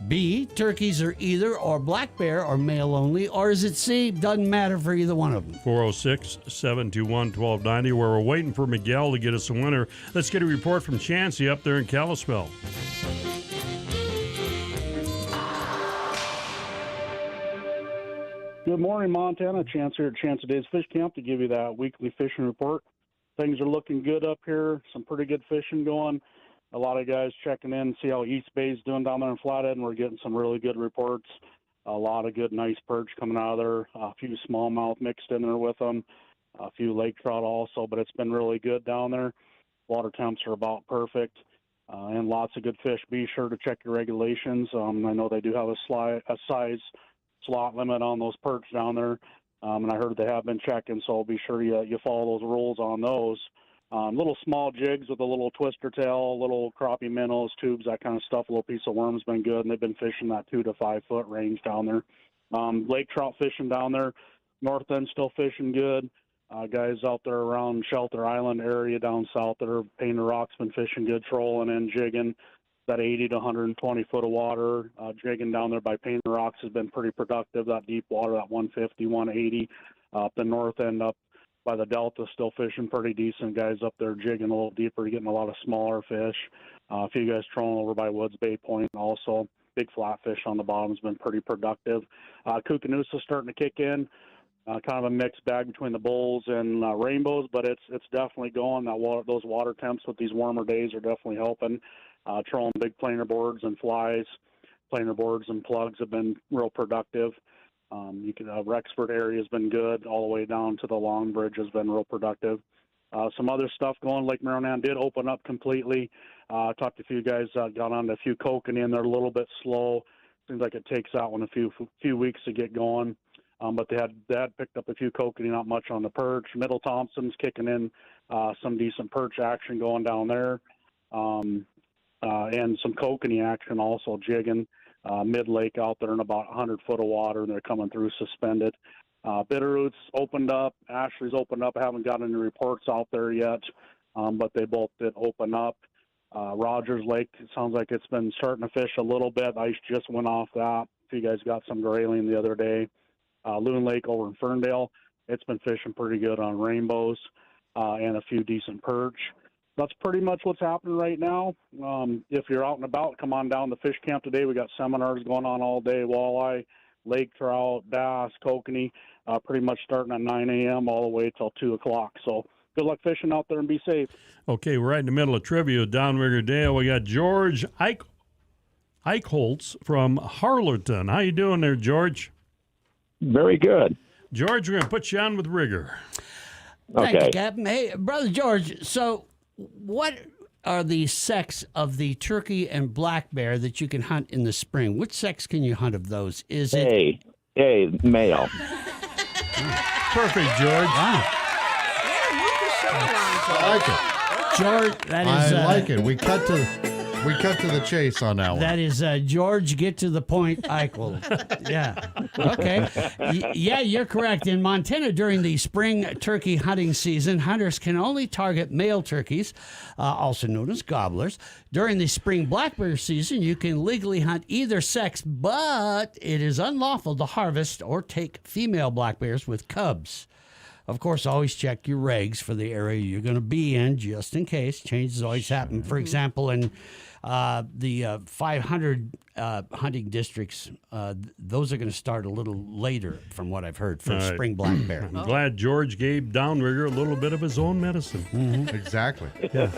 B, turkeys are either or black bear or male only? Or is it C, doesn't matter for either one of them? 406-721-1290, where we're waiting for Miguel to get us a winner. Let's get a report from Chansey up there in Kalispell. Good morning, Montana. Chance here at Chance of Days Fish Camp to give you that weekly fishing report. Things are looking good up here. Some pretty good fishing going. A lot of guys checking in, see how East Bay's doing down there in Flathead, and we're getting some really good reports. A lot of good, nice perch coming out of there. A few smallmouth mixed in there with them. A few lake trout also, but it's been really good down there. Water temps are about perfect, and lots of good fish. Be sure to check your regulations. I know they do have a size slot limit on those perch down there, and I heard they have been checking, so be sure you follow those rules on those. Little small jigs with a little twister tail, little crappie minnows, tubes, that kind of stuff. A little piece of worm's been good, and they've been fishing that 2 to 5 foot range down there. Lake trout fishing down there. North end still fishing good. Guys out there around Shelter Island area down south that are Painted Rock's been fishing good, trolling and jigging. That 80 to 120 foot of water. Jigging down there by Painted Rocks has been pretty productive. That deep water, that 150, 180. Up the north end up by the Delta, still fishing pretty decent. Guys up there jigging a little deeper, getting a lot of smaller fish. A few guys trolling over by Woods Bay Point also. Big flatfish on the bottom has been pretty productive. Kookanusa starting to kick in. Kind of a mixed bag between the bulls and rainbows, but it's definitely going. Those water temps with these warmer days are definitely helping. Trolling big planer boards and flies. Planer boards and plugs have been real productive. Rexford area has been good. All the way down to the Long Bridge has been real productive. Some other stuff going. Lake Marinan did open up completely. Talked to a few guys, got on to a few kokanee, and they're a little bit slow. Seems like it takes that one a few weeks to get going. But they had picked up a few kokanee, not much on the perch. Middle Thompson's kicking in some decent perch action going down there. And some kokanee action also jigging. Mid-lake out there in about 100 foot of water, and they're coming through suspended. Bitterroots opened up. Ashley's opened up. I haven't got any reports out there yet, but they both did open up. Rogers Lake, it sounds like it's been starting to fish a little bit. Ice just went off that. A few guys got some grayling the other day. Loon Lake over in Ferndale, it's been fishing pretty good on rainbows and a few decent perch. That's pretty much what's happening right now. If you're out and about, come on down to Fish Camp today. We got seminars going on all day, walleye, lake trout, bass, kokanee, pretty much starting at 9 a.m. all the way till 2 o'clock. So good luck fishing out there and be safe. Okay, we're right in the middle of trivia with Downrigger Dale. We got George Eichholz from Harlerton. How you doing there, George? Very good. George, we're going to put you on with rigor. Thank you, Captain. Hey, Brother George, so what are the sex of the turkey and black bear that you can hunt in the spring? Which sex can you hunt of those? Is it... male. Perfect, George. Wow. I like it. George, that is... I like it. We cut to We cut to the chase on that one. That is George, get to the point, Eichel. Yeah. Okay. Yeah, you're correct. In Montana, during the spring turkey hunting season, hunters can only target male turkeys, also known as gobblers. During the spring black bear season, you can legally hunt either sex, but it is unlawful to harvest or take female black bears with cubs. Of course, always check your regs for the area you're going to be in, just in case. Changes always happen. For example, in the 500 hunting districts, those are going to start a little later, from what I've heard, for spring black bear. I'm glad George gave Downrigger a little bit of his own medicine. Mm-hmm. Exactly. Yeah.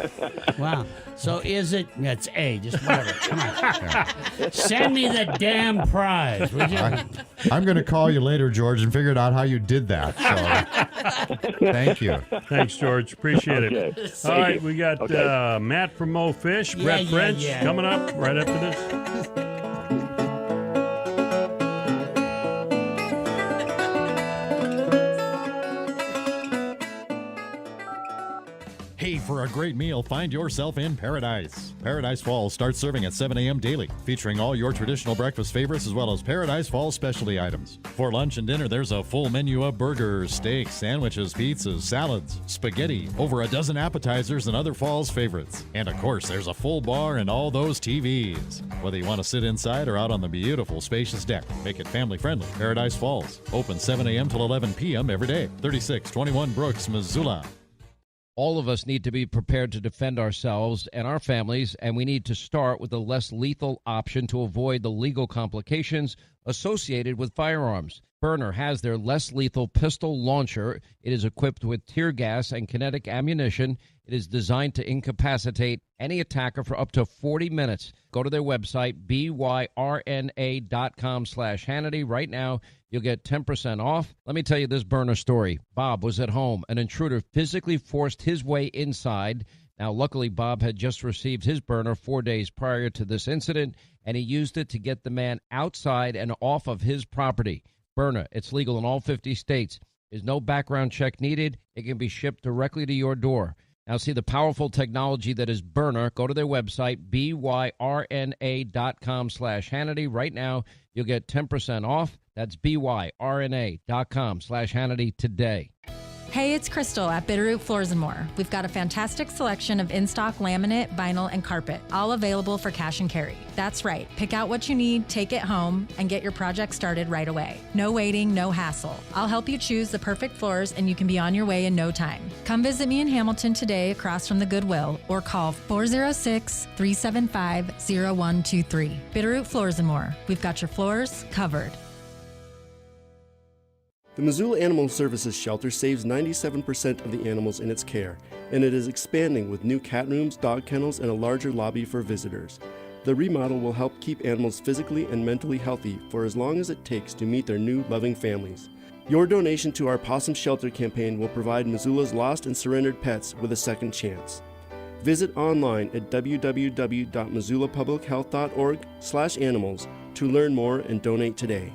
Wow. So is it? It's A. Just whatever. Come on. Yeah. Send me the damn prize, would you? I'm going to call you later, George, and figure out how you did that. So, thank you. Thanks, George. Appreciate Okay. it. Thank All right, you. we got Okay. Matt from Mo Fish, Yeah, Brett yeah, French yeah. coming up right after this. Hey, for a great meal, find yourself in Paradise. Paradise Falls starts serving at 7 a.m. daily, featuring all your traditional breakfast favorites as well as Paradise Falls specialty items. For lunch and dinner, there's a full menu of burgers, steaks, sandwiches, pizzas, salads, spaghetti, over a dozen appetizers and other Falls favorites. And of course, there's a full bar and all those TVs. Whether you want to sit inside or out on the beautiful, spacious deck, make it family friendly. Paradise Falls, open 7 a.m. till 11 p.m. every day. 3621 Brooks, Missoula. All of us need to be prepared to defend ourselves and our families, and we need to start with a less lethal option to avoid the legal complications associated with firearms. Byrna has their less lethal pistol launcher. It is equipped with tear gas and kinetic ammunition. It is designed to incapacitate any attacker for up to 40 minutes. Go to their website, byrna.com/Hannity. Right now, you'll get 10% off. Let me tell you this Byrna story. Bob was at home. An intruder physically forced his way inside. Now, luckily, Bob had just received his Byrna 4 days prior to this incident, and he used it to get the man outside and off of his property. Byrna, it's legal in all 50 states. There's no background check needed. It can be shipped directly to your door. Now, see the powerful technology that is Byrna. Go to their website, byrna.com/Hannity. Right now, you'll get 10% off. That's byrna.com/Hannity today. Hey, it's Crystal at Bitterroot Floors & More. We've got a fantastic selection of in-stock laminate, vinyl, and carpet, all available for cash and carry. That's right. Pick out what you need, take it home, and get your project started right away. No waiting, no hassle. I'll help you choose the perfect floors, and you can be on your way in no time. Come visit me in Hamilton today across from the Goodwill, or call 406-375-0123. Bitterroot Floors & More. We've got your floors covered. The Missoula Animal Services Shelter saves 97% of the animals in its care, and it is expanding with new cat rooms, dog kennels, and a larger lobby for visitors. The remodel will help keep animals physically and mentally healthy for as long as it takes to meet their new loving families. Your donation to our Possum Shelter campaign will provide Missoula's lost and surrendered pets with a second chance. Visit online at www.missoulapublichealth.org/animals to learn more and donate today.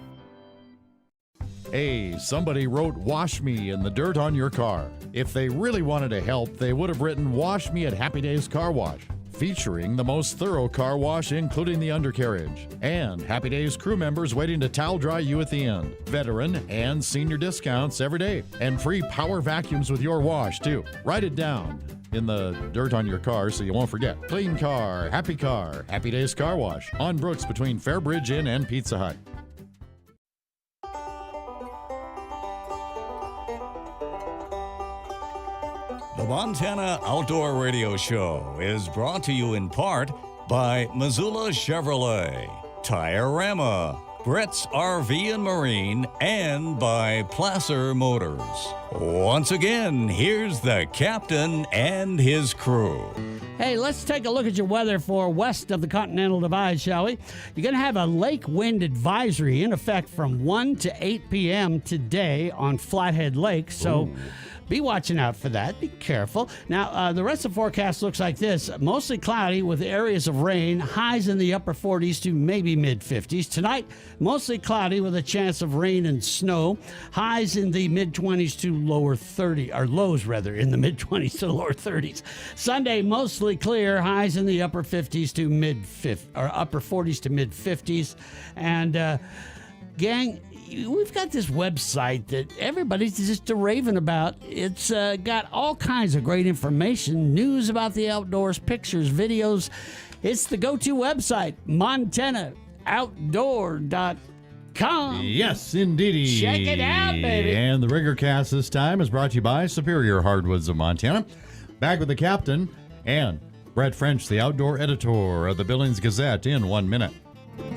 Hey, somebody wrote "Wash Me" in the dirt on your car. If they really wanted to help, they would have written "Wash Me" at Happy Days Car Wash, featuring the most thorough car wash, including the undercarriage. And Happy Days crew members waiting to towel dry you at the end. Veteran and senior discounts every day. And free power vacuums with your wash, too. Write it down in the dirt on your car so you won't forget. Clean car, Happy Days Car Wash. On Brooks between Fairbridge Inn and Pizza Hut. The Montana Outdoor Radio Show is brought to you in part by Missoula Chevrolet, Tire-Rama, Brett's RV and Marine, and by Placer Motors. Once again, here's the captain and his crew. Hey, let's take a look at your weather for west of the Continental Divide, shall we? You're going to have a lake wind advisory in effect from 1 to 8 p.m. today on Flathead Lake. So be watching out for that. Be careful. Now, the rest of the forecast looks like this. Mostly cloudy with areas of rain, highs in the upper 40s to maybe mid-50s. Tonight, mostly cloudy with a chance of rain and snow, highs in the mid-20s to lower 30, or lows rather, in the mid-20s to lower 30s. Sunday, mostly clear, highs in the upper 50s to mid-50s, or upper 40s to mid-50s. And, gang, we've got this website that everybody's just raving about. It's got all kinds of great information, news about the outdoors, pictures, videos. It's the go-to website, MontanaOutdoor.com. Yes, indeedy. Check it out, baby. And the Riggercast this time is brought to you by Superior Hardwoods of Montana. Back with the captain and Brett French, the outdoor editor of the Billings Gazette, in 1 minute.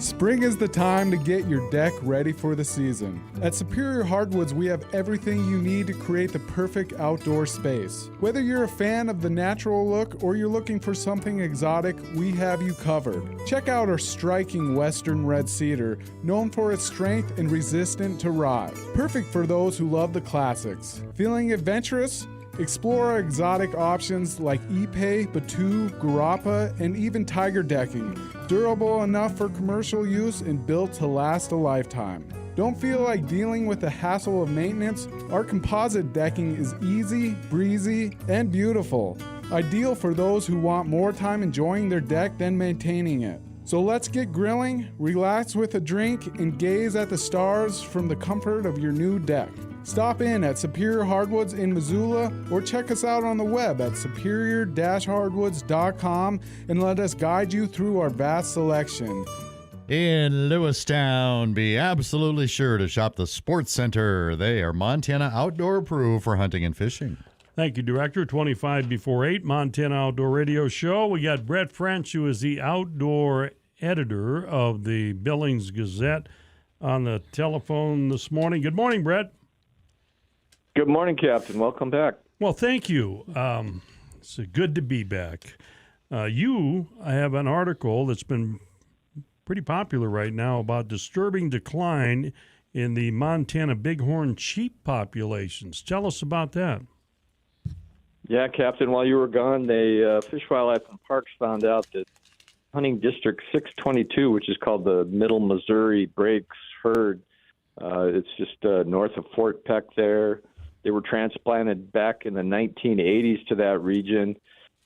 Spring is the time to get your deck ready for the season. At Superior Hardwoods, we have everything you need to create the perfect outdoor space. Whether you're a fan of the natural look or you're looking for something exotic, we have you covered. Check out our striking Western Red Cedar, known for its strength and resistant to rot. Perfect for those who love the classics. Feeling adventurous? Explore our exotic options like Ipe, Batu, Garapa, and even Tiger decking. Durable enough for commercial use and built to last a lifetime. Don't feel like dealing with the hassle of maintenance? Our composite decking is easy, breezy, and beautiful. Ideal for those who want more time enjoying their deck than maintaining it. So let's get grilling, relax with a drink, and gaze at the stars from the comfort of your new deck. Stop in at Superior Hardwoods in Missoula or check us out on the web at superior-hardwoods.com and let us guide you through our vast selection. In Lewistown, be absolutely sure to shop the Sports Center. They are Montana outdoor approved for hunting and fishing. Thank you, Director. 25 before 8, Montana Outdoor Radio Show. We got Brett French, who is the outdoor editor of the Billings Gazette, on the telephone this morning. Good morning, Brett. Good morning, Captain. Welcome back. Well, thank you. It's good to be back. I have an article that's been pretty popular right now about disturbing decline in the Montana bighorn sheep populations. Tell us about that. Yeah, Captain, while you were gone, Fish, Wildlife, and Parks found out that hunting District 622, which is called the Middle Missouri Breaks herd, it's just north of Fort Peck there. They were transplanted back in the 1980s to that region.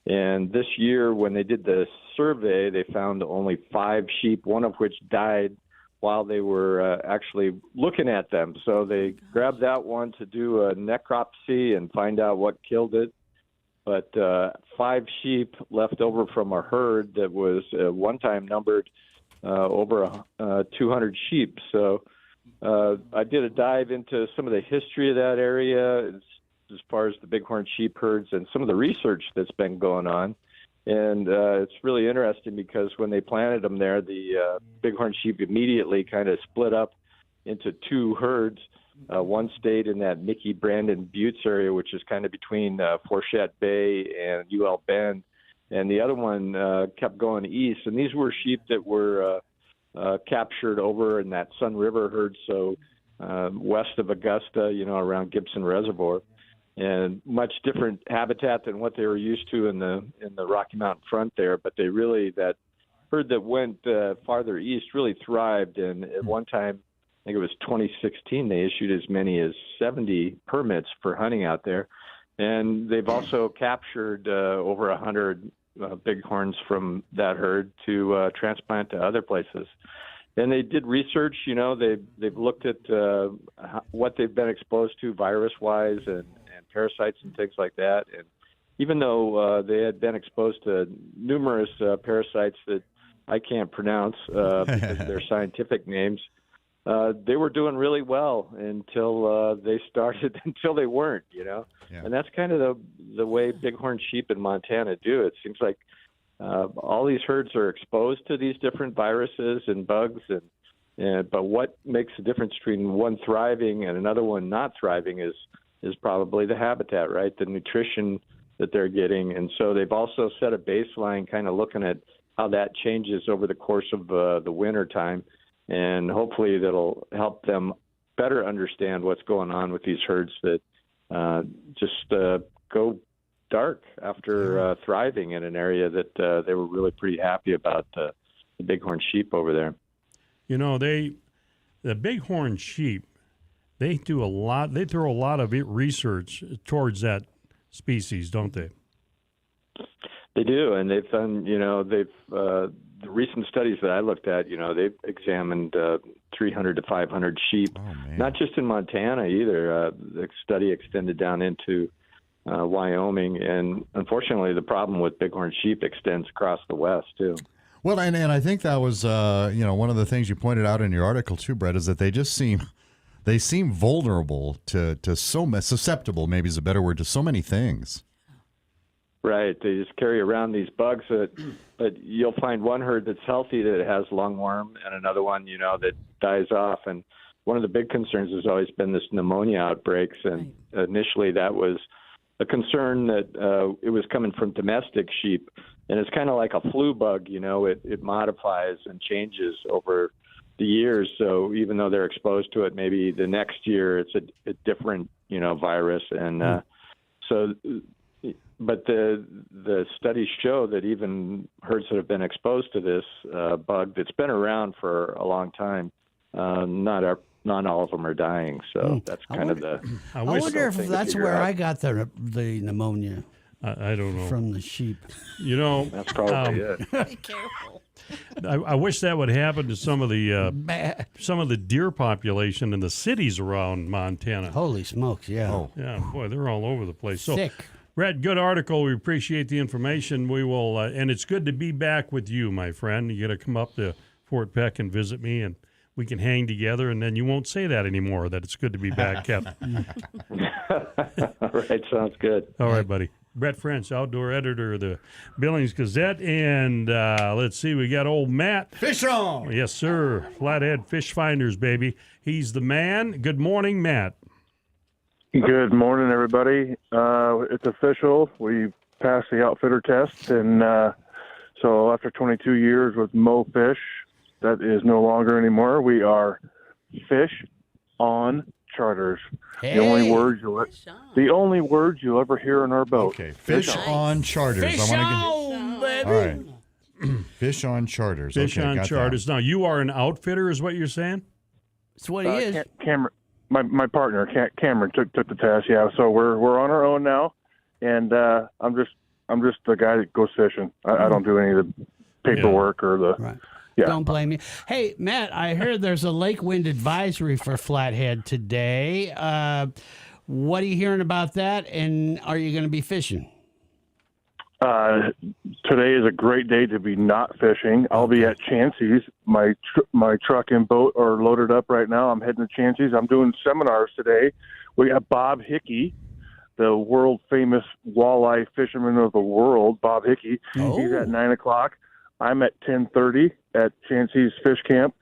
And this year, when they did the survey, they found only 5 sheep, one of which died while they were actually looking at them. So they grabbed that one to do a necropsy and find out what killed it. But 5 sheep left over from a herd that was one time numbered over 200 sheep. So I did a dive into some of the history of that area as far as the bighorn sheep herds and some of the research that's been going on. And it's really interesting because when they planted them there, the bighorn sheep immediately kind of split up into 2 herds. One stayed in that Mickey Brandon Buttes area, which is kind of between Fourchette Bay and UL Bend. And the other one kept going east. And these were sheep that were captured over in that Sun River herd, so west of Augusta, around Gibson Reservoir, and much different habitat than what they were used to in the Rocky Mountain front there. But that herd that went farther east really thrived, and at one time, I think it was 2016, they issued as many as 70 permits for hunting out there, and they've also captured over 100 bighorns from that herd to transplant to other places. And they did research, they've looked at what they've been exposed to virus-wise and parasites and things like that. And even though they had been exposed to numerous parasites that I can't pronounce because of their scientific names, they were doing really well until they weren't, Yeah. And that's kind of the way bighorn sheep in Montana do. It seems like all these herds are exposed to these different viruses and bugs, but what makes the difference between one thriving and another one not thriving is probably the habitat, right? The nutrition that they're getting. And so they've also set a baseline kind of looking at how that changes over the course of the winter time. And hopefully that'll help them better understand what's going on with these herds that just go dark after thriving in an area that they were really pretty happy about the bighorn sheep over there. You know, the bighorn sheep, they throw a lot of research towards that species, don't they? They do, and they've done, the recent studies that I looked at, they've examined 300 to 500 sheep, not just in Montana either. The study extended down into Wyoming, and unfortunately the problem with bighorn sheep extends across the West, too. Well, and I think that was, one of the things you pointed out in your article, too, Brett, is that they seem vulnerable to susceptible, maybe is a better word, to so many things. Right. They just carry around these bugs but you'll find one herd that's healthy that has lungworm and another one, that dies off. And one of the big concerns has always been this pneumonia outbreaks. And initially that was a concern that it was coming from domestic sheep. And it's kind of like a flu bug, it modifies and changes over the years. So even though they're exposed to it, maybe the next year it's a different, virus. And but the studies show that even herds that have been exposed to this bug that's been around for a long time, not all of them are dying. So that's kind of the. I wonder if that's where I got the pneumonia. I don't know. From the sheep. That's probably it. Be careful. I wish that would happen to some of the deer population in the cities around Montana. Holy smokes! Yeah. Oh. Yeah, boy, they're all over the place. So, Sick. Brett, good article. We appreciate the information. We will, and it's good to be back with you, my friend. You got to come up to Fort Peck and visit me, and we can hang together. And then you won't say that anymore. That it's good to be back, Captain. All right, sounds good. All right, buddy. Brett French, outdoor editor of the Billings Gazette, and let's see, we got old Matt. Fish on! Yes, sir. Flathead Fish Finders, baby. He's the man. Good morning, Matt. Good morning, everybody. It's official. We passed the outfitter test, and so after 22 years with Mo Fish, that is no longer anymore. We are Fish on Charters. Hey. The only words you'll ever hear in our boat. Okay, Fish on Charters. Fish on, baby. All right. Fish on Charters. Fish okay, on got Charters. that. Now, you are an outfitter, is what you're saying? That's what he is. Cameron, my partner Cameron took the test. Yeah, so we're on our own now, and I'm just the guy that goes fishing. I don't do any of the paperwork or the. Right. Yeah. Don't blame you. Hey, Matt, I heard there's a lake wind advisory for Flathead today. What are you hearing about that, and are you going to be fishing? Today is a great day to be not fishing. I'll be at Chansey's. My truck and boat are loaded up right now. I'm heading to Chansey's. I'm doing seminars today. We got Bob Hickey, the world-famous walleye fisherman of the world, Bob Hickey. Oh. He's at 9 o'clock. I'm at 10:30 at Chansey's Fish Camp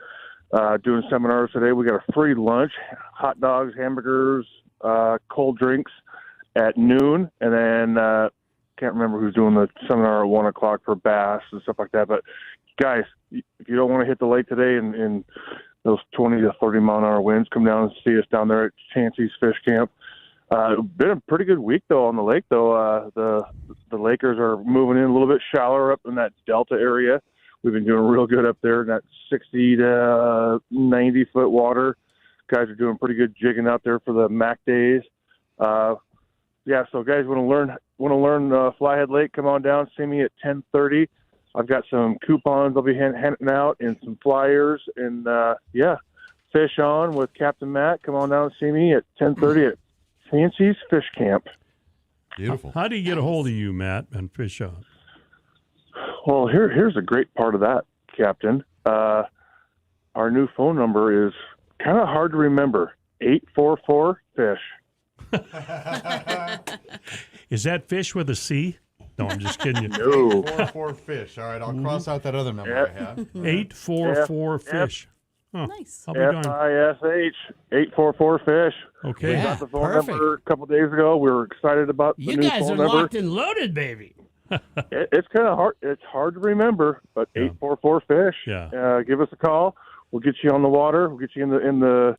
doing seminars today. We got a free lunch, hot dogs, hamburgers, cold drinks at noon, and then can't remember who's doing the seminar at 1 o'clock for bass and stuff like that. But guys, if you don't want to hit the lake today in those 20 to 30 mile an hour winds, come down and see us down there at Chansey's Fish Camp. Been a pretty good week though on the lake though. The Lakers are moving in a little bit shallower up in that Delta area. We've been doing real good up there in that 60 to 90 foot water. Guys are doing pretty good jigging out there for the MAC days. Yeah, so guys want to learn Flathead Lake, come on down, see me at 10:30. I've got some coupons I'll be handing out and some flyers, and fish on with Captain Matt. Come on down and see me at 10:30 at Chansey's Fish Camp. Beautiful. How do you get a hold of you, Matt, and fish on? Well, here's a great part of that, Captain. Our new phone number is kind of hard to remember. 844-FISH. Is that fish with a C? No, I'm just kidding you. No. 844-FISH. All right, I'll cross out that other number I had. 844-FISH. Huh. Nice. I'll be darned. FISH. 844-FISH. Okay. We got the phone number a couple days ago. We were excited about the You new guys phone are number. locked and loaded, baby. It's kind of hard. It's hard to remember, but 844-FISH. Yeah. Give us a call. We'll get you on the water. We'll get you in the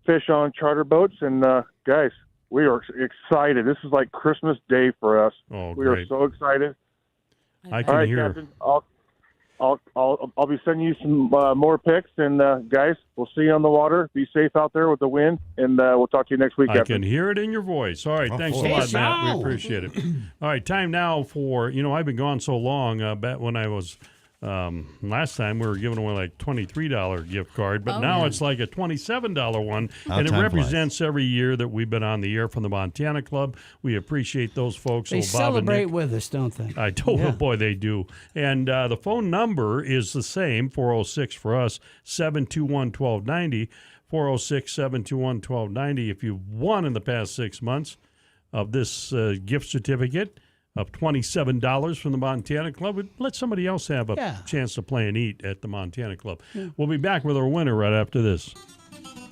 fish on charter boats. And guys, We are excited. This is like Christmas Day for us. Oh, we great. are so excited. I can All right, hear. Captain, I'll be sending you some more pics, and guys, we'll see you on the water. Be safe out there with the wind, and we'll talk to you next week. I Captain. can hear it in your voice. All right, thanks a lot, Matt. We appreciate it. All right, time now for, I've been gone so long. Back when I was, last time we were giving away like $23 gift card, but now it's like a $27 one, and it represents every year that we've been on the air from the Montana Club. We appreciate those folks. They Bob celebrate and Nick. with us, don't they? I told Yeah. boy, they do. And the phone number is the same, 406 for us, 721-1290, 406-721-1290. If you've won in the past 6 months of this gift certificate of $27 from the Montana Club, let somebody else have a chance to play and eat at the Montana Club. We'll be back with our winner right after this.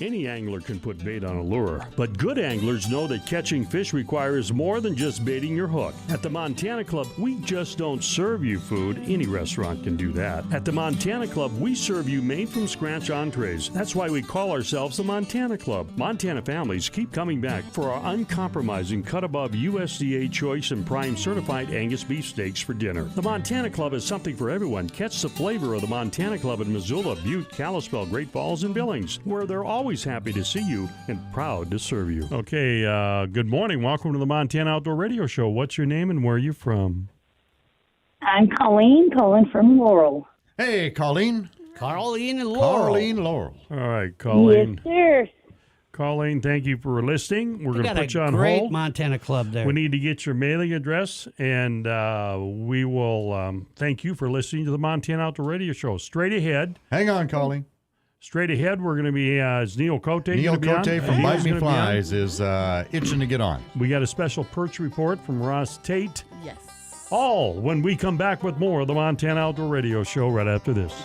Any angler can put bait on a lure, but good anglers know that catching fish requires more than just baiting your hook. At the Montana Club, we just don't serve you food. Any restaurant can do that. At the Montana Club, we serve you made-from-scratch entrees. That's why we call ourselves the Montana Club. Montana families keep coming back for our uncompromising cut-above USDA Choice and Prime certified Angus beef steaks for dinner. The Montana Club is something for everyone. Catch the flavor of the Montana Club in Missoula, Butte, Kalispell, Great Falls, and Billings, where they're always happy to see you and proud to serve you. Okay, good morning. Welcome to the Montana Outdoor Radio Show. What's your name and where are you from? I'm Colleen, calling from Laurel. Hey, Colleen. Colleen and Laurel. Colleen Laurel. All right, Colleen. Yes, sir. Colleen, thank you for listening. We're They going to got put you a on great hold. Montana Club there. We need to get your mailing address, and we will thank you for listening to the Montana Outdoor Radio Show. Straight ahead. Hang on, Colleen. Straight ahead, we're going to be is Neil Cote. Neil gonna be Cote on? from Neil's Bite Me gonna be on. Flies is itching to get on. We got a special perch report from Ross Tate. Yes. All when we come back with more of the Montana Outdoor Radio Show right after this.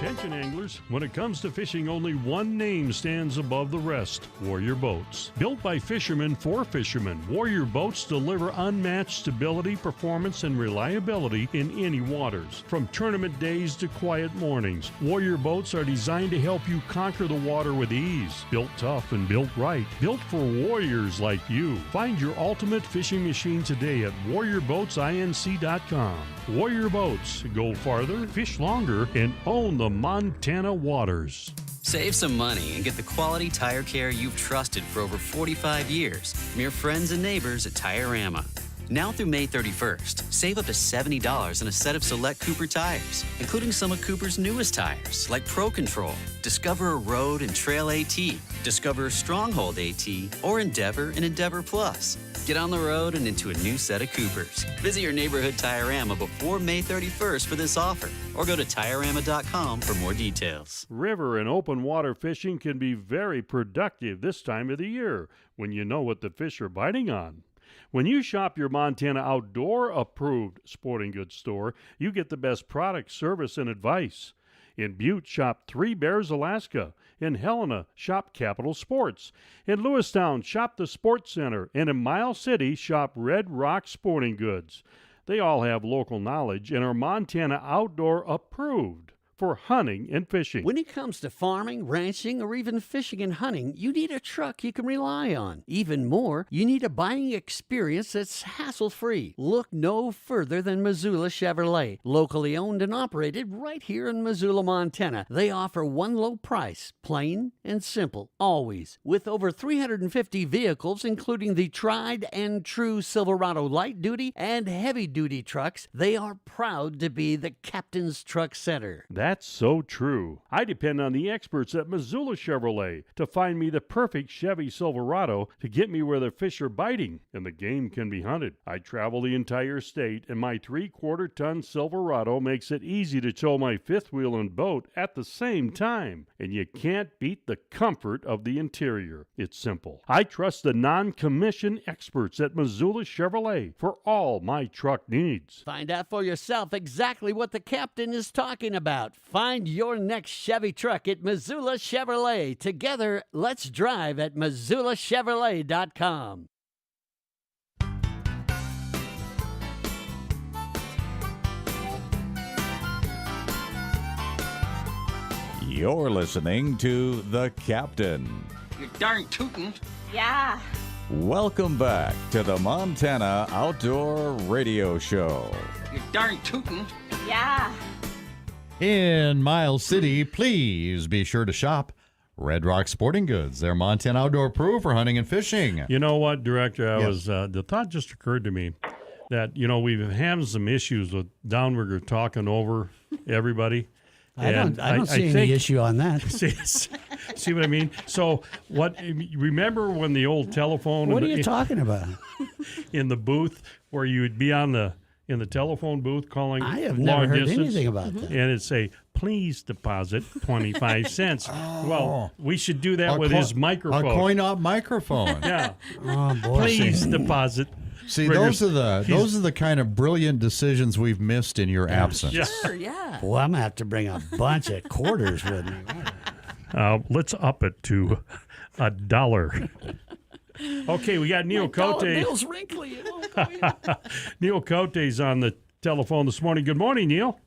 Attention anglers, when it comes to fishing, only one name stands above the rest: Warrior Boats. Built by fishermen for fishermen, Warrior Boats deliver unmatched stability, performance, and reliability in any waters. From tournament days to quiet mornings, Warrior Boats are designed to help you conquer the water with ease. Built tough and built right. Built for warriors like you. Find your ultimate fishing machine today at warriorboatsinc.com. Warrior Boats. Go farther, fish longer, and own the Montana waters. Save some money and get the quality tire care you've trusted for over 45 years from your friends and neighbors at Tire-Rama. Now through May 31st, save up to $70 on a set of select Cooper tires, including some of Cooper's newest tires, like Pro Control, Discoverer Road and Trail AT, Discoverer Stronghold AT, or Endeavor and Endeavor Plus. Get on the road and into a new set of Coopers. Visit your neighborhood Tire-Rama before May 31st for this offer, or go to TireRama.com for more details. River and open water fishing can be very productive this time of the year when you know what the fish are biting on. When you shop your Montana Outdoor approved sporting goods store, you get the best product, service, and advice. In Butte, shop Three Bears Alaska. In Helena, shop Capital Sports. In Lewistown, shop the Sports Center. And in Miles City, shop Red Rock Sporting Goods. They all have local knowledge and are Montana Outdoor approved for hunting and fishing. When it comes to farming, ranching, or even fishing and hunting, you need a truck you can rely on. Even more, you need a buying experience that's hassle-free. Look no further than Missoula Chevrolet, locally owned and operated right here in Missoula, Montana. They offer one low price, plain and simple, always. With over 350 vehicles, including the tried and true Silverado light-duty and heavy-duty trucks, they are proud to be the Captain's Truck Center. That's so true. I depend on the experts at Missoula Chevrolet to find me the perfect Chevy Silverado to get me where the fish are biting and the game can be hunted. I travel the entire state, and my 3/4-ton Silverado makes it easy to tow my fifth wheel and boat at the same time. And you can't beat the comfort of the interior. It's simple. I trust the non-commissioned experts at Missoula Chevrolet for all my truck needs. Find out for yourself exactly what the Captain is talking about. Find your next Chevy truck at Missoula Chevrolet. Together, let's drive at MissoulaChevrolet.com. You're listening to The Captain. You darn tootin'. Yeah. Welcome back to the Montana Outdoor Radio Show. You darn tootin'. Yeah. In Miles City, please be sure to shop Red Rock Sporting Goods. They're Montana Outdoor Pro for hunting and fishing. You know what, Director? Yes. The thought just occurred to me that, you know, we've been having some issues with Downrigger talking over everybody. I don't see any issue on that. See what I mean? So, remember when the old telephone? What are you talking about? In the booth where you would be in the telephone booth calling. I have long never heard distance, anything about that. And it'd say, "Please deposit 25 cents." Well, we should do that with his microphone. A coin-op microphone. Yeah. Oh boy! Please deposit. See, those are the kind of brilliant decisions we've missed in your absence. Sure, yeah. Well, I'm gonna have to bring a bunch of quarters with me. Let's up it to $1. Okay, we got Neil Cote. Bill's wrinkly. It won't go in. Neil Cote's on the telephone this morning. Good morning, Neil.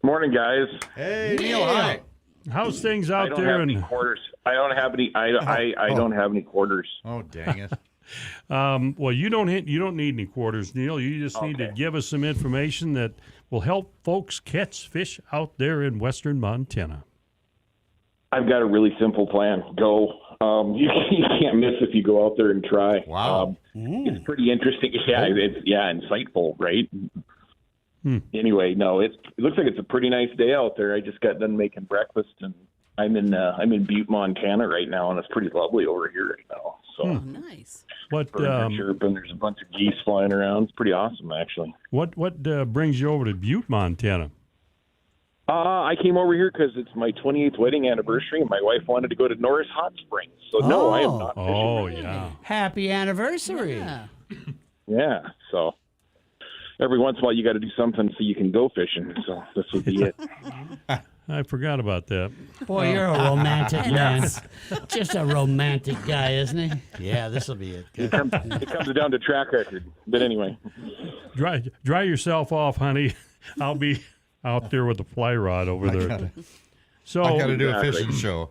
Morning, guys. Hey, Neil. Hi. How's things out I don't there? have any quarters. I don't have any. I don't have any quarters. Oh, dang it. Well, you don't need any quarters, Neil. You just need to give us some information that will help folks catch fish out there in western Montana. I've got a really simple plan. Go. You can't miss if you go out there and try. Wow. It's pretty interesting. Yeah, it's insightful, right? Anyway, no, it looks like it's a pretty nice day out there. I just got done making breakfast, and I'm in Butte, Montana right now, and it's pretty lovely over here right now. So nice. Birds are chirping. There's a bunch of geese flying around. It's pretty awesome, actually. What brings you over to Butte, Montana? I came over here because it's my 28th wedding anniversary, and my wife wanted to go to Norris Hot Springs. So no, I am not fishing. Oh, yeah. Happy anniversary. Yeah. So every once in a while, you got to do something so you can go fishing. So this would be it. I forgot about that. Boy, you're a romantic man. Just a romantic guy, isn't he? Yeah, this will be it. It comes down to track record. But anyway. Dry yourself off, honey. I'll be out there with the fly rod over there. So I got to do a fishing show.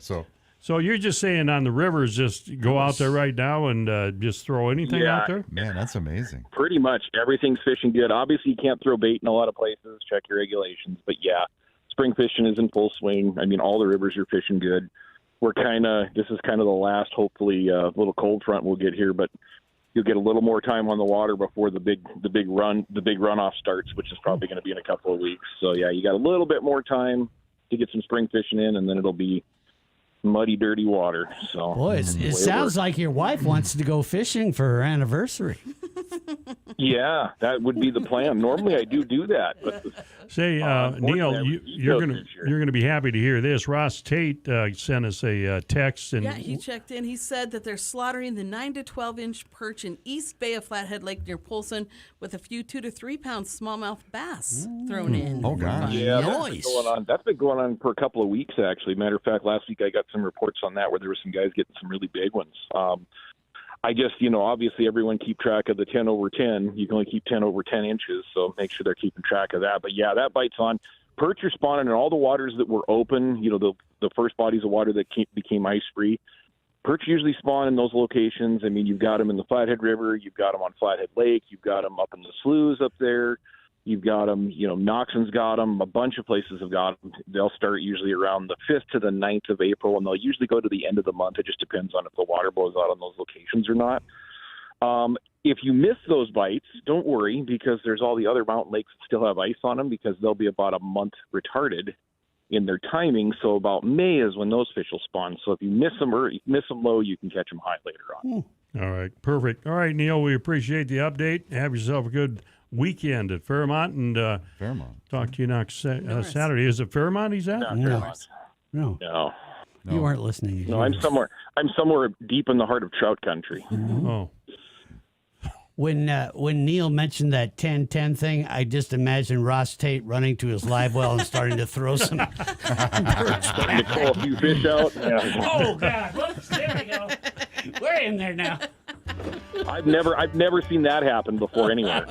So you're just saying on the rivers, just go out there right now and just throw anything out there? Man, that's amazing. Pretty much everything's fishing good. Obviously, you can't throw bait in a lot of places. Check your regulations. But yeah, spring fishing is in full swing. I mean, all the rivers are fishing good. This is kind of the last, hopefully, little cold front we'll get here, but you'll get a little more time on the water before the big runoff starts, which is probably going to be in a couple of weeks. So yeah, you got a little bit more time to get some spring fishing in, and then it'll be muddy, dirty water. So boy, it sounds like your wife wants to go fishing for her anniversary. Yeah, that would be the plan. Normally, I do that. But say, Neil, you're gonna be happy to hear this. Ross Tate sent us a text, and he checked in. He said that they're slaughtering the 9 to 12-inch perch in East Bay of Flathead Lake near Polson, with a few 2 to 3 pound smallmouth bass thrown in. Oh gosh, yeah, nice. That's been going on for a couple of weeks actually. Matter of fact, last week I got some reports on that where there were some guys getting some really big ones. I just, obviously everyone keep track of the 10 over 10. You can only keep 10 over 10 inches, so make sure they're keeping track of that. But yeah, that bites on. Perch are spawning in all the waters that were open, the first bodies of water that became ice-free. Perch usually spawn in those locations. I mean, you've got them in the Flathead River. You've got them on Flathead Lake. You've got them up in the sloughs up there. You've got them, Noxon's got them. A bunch of places have got them. They'll start usually around the 5th to the 9th of April, and they'll usually go to the end of the month. It just depends on if the water blows out on those locations or not. If you miss those bites, don't worry, because there's all the other mountain lakes that still have ice on them, because they'll be about a month retarded in their timing. So about May is when those fish will spawn. So if you miss them low, you can catch them high later on. All right, perfect. All right, Neil, we appreciate the update. Have yourself a good weekend at Fairmont, and talk to you next Saturday. Is it Fairmont he's at? No. You weren't listening. No, I'm somewhere deep in the heart of trout country. Oh. When Neil mentioned that 10-10 thing, I just imagined Ross Tate running to his live well and starting to throw some birds starting to call a few fish out. Yeah. Oh God! Whoops, there we go. We're in there now. I've never seen that happen before anywhere.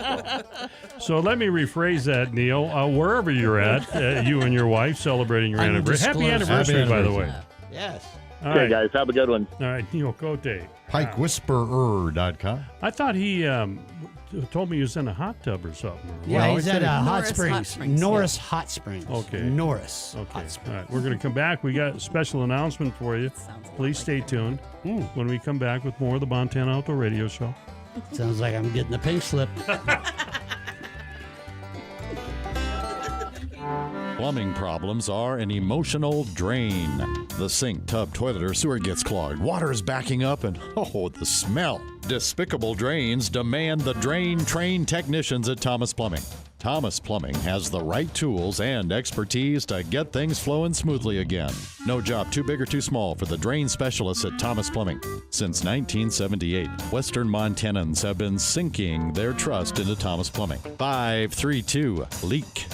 So let me rephrase that, Neil. Wherever you're at, you and your wife celebrating your anniversary. Happy anniversary, by the way. Yes. All Okay, right. guys, have a good one. All right, Neil Cote. PikeWhisperer.com. I thought he told me he was in a hot tub or something. Yeah, he's at Hot Norris Springs. Hot Springs, Norris Hot Springs. Okay. Norris Okay. Hot Springs. All right. We're going to come back. We got a special announcement for you. Please stay tuned when we come back with more of the Montana Outdoor Radio Show. Sounds like I'm getting the pink slip. Plumbing problems are an emotional drain. The sink, tub, toilet, or sewer gets clogged. Water is backing up, and the smell. Despicable drains demand the drain-trained technicians at Thomas Plumbing. Thomas Plumbing has the right tools and expertise to get things flowing smoothly again. No job too big or too small for the drain specialists at Thomas Plumbing. Since 1978, Western Montanans have been sinking their trust into Thomas Plumbing. 532-LEAK.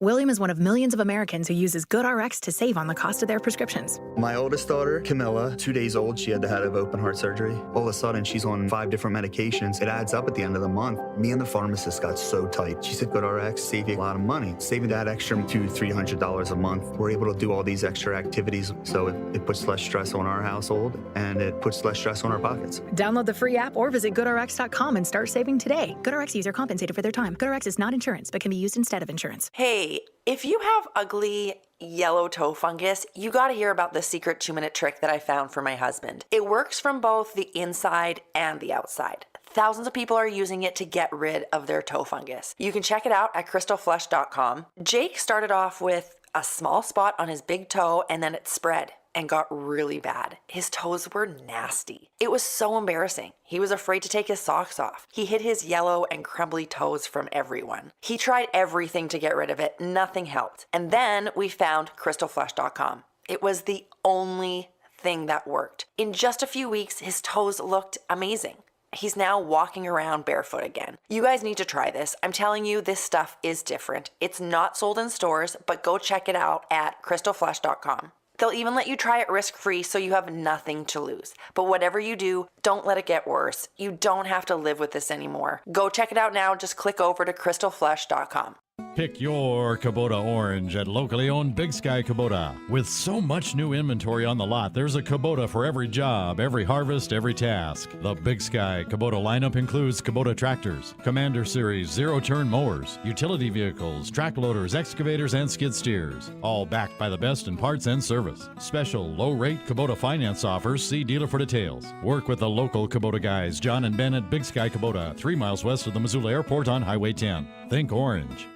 William is one of millions of Americans who uses GoodRx to save on the cost of their prescriptions. My oldest daughter, Camilla, 2 days old, she had to have open heart surgery. All of a sudden, she's on 5 different medications. It adds up at the end of the month. Me and the pharmacist got so tight. She said, GoodRx save you a lot of money. Saving that extra $200-300 a month. We're able to do all these extra activities, so it puts less stress on our household, and it puts less stress on our pockets. Download the free app or visit GoodRx.com and start saving today. GoodRx user compensated for their time. GoodRx is not insurance, but can be used instead of insurance. Hey, if you have ugly yellow toe fungus, you got to hear about the secret 2-minute trick that I found for my husband. It works from both the inside and the outside. Thousands of people are using it to get rid of their toe fungus. You can check it out at crystalflesh.com. Jake started off with a small spot on his big toe, and then it spread and got really bad. His toes were nasty. It was so embarrassing. He was afraid to take his socks off. He hid his yellow and crumbly toes from everyone. He tried everything to get rid of it. Nothing helped. And then we found crystalflesh.com. It was the only thing that worked. In just a few weeks, his toes looked amazing. He's now walking around barefoot again. You guys need to try this. I'm telling you, this stuff is different. It's not sold in stores, but go check it out at crystalflesh.com. They'll even let you try it risk-free, so you have nothing to lose. But whatever you do, don't let it get worse. You don't have to live with this anymore. Go check it out now. Just click over to crystalflesh.com. Pick your Kubota orange at locally owned Big Sky Kubota. With so much new inventory on the lot, there's a Kubota for every job, every harvest, every task. The Big Sky Kubota lineup includes Kubota tractors, Commander Series zero-turn mowers, utility vehicles, track loaders, excavators, and skid steers. All backed by the best in parts and service. Special low-rate Kubota finance offers. See dealer for details. Work with the local Kubota guys, John and Ben at Big Sky Kubota, 3 miles west of the Missoula Airport on Highway 10. Think orange.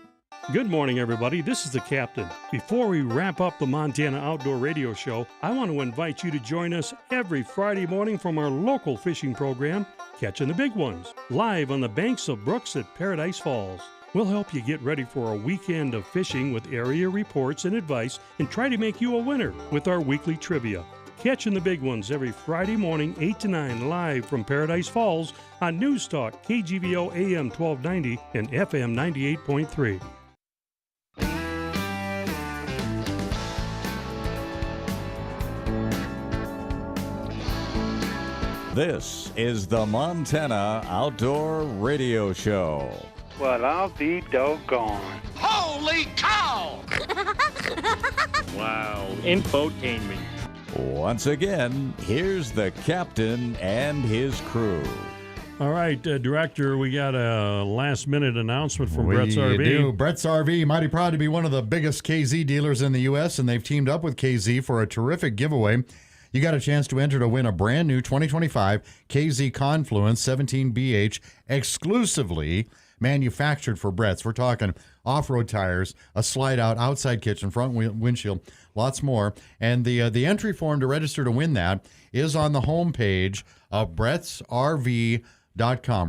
Good morning, everybody. This is the Captain. Before we wrap up the Montana Outdoor Radio Show, I want to invite you to join us every Friday morning from our local fishing program, Catching the Big Ones, live on the banks of brooks at Paradise Falls. We'll help you get ready for a weekend of fishing with area reports and advice and try to make you a winner with our weekly trivia. Catching the Big Ones every Friday morning, 8 to 9, live from Paradise Falls on News Talk, KGVO AM 1290 and FM 98.3. This is the Montana Outdoor Radio Show. Well, I'll be doggone. Holy cow! Wow, infotainment. Once again, here's the captain and his crew. All right, Director, we got a last-minute announcement from Brett's RV. We do. Brett's RV, mighty proud to be one of the biggest KZ dealers in the U.S., and they've teamed up with KZ for a terrific giveaway. You got a chance to enter to win a brand new 2025 KZ Confluence 17BH exclusively manufactured for Brett's. We're talking off-road tires, a slide-out outside kitchen, front windshield, lots more. And the entry form to register to win that is on the homepage of brettsrv.com.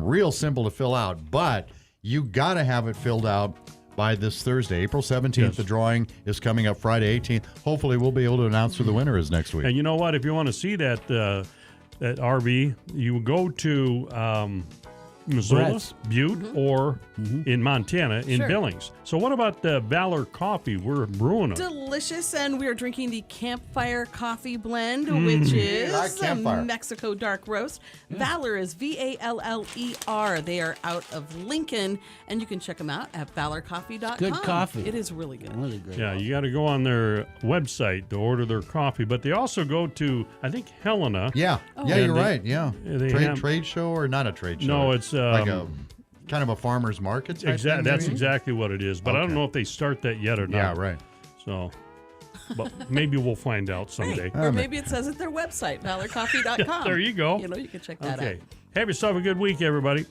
Real simple to fill out, but you got to have it filled out by this Thursday, April 17th. Yes. The drawing is coming up Friday 18th. Hopefully we'll be able to announce who the winner is next week. And you know what? If you want to see that RV, you go to Missoula, Brett's. Butte, or in Montana in Sure. Billings. So what about the Valor Coffee? We're brewing them. Delicious, and we are drinking the Campfire Coffee Blend, which is I like Campfire. a Mexico dark roast. Valor is VALLER. They are out of Lincoln, and you can check them out at valorcoffee.com. Good coffee. It is really good. Really good. Yeah, you got to go on their website to order their coffee, but they also go to, I think, Helena. Yeah. Oh. Yeah, And you're they- right. Yeah. they Trade, have- trade show or not a trade show? No, it's like a kind of a farmer's market type thing, That's maybe? exactly what it is, but I don't Okay. know if they start that yet or not. Yeah, right. So, but maybe we'll find out someday. Or maybe it says at their website, valorcoffee.com. There you go. You know, you can check that Okay. out. Have yourself a good week, everybody.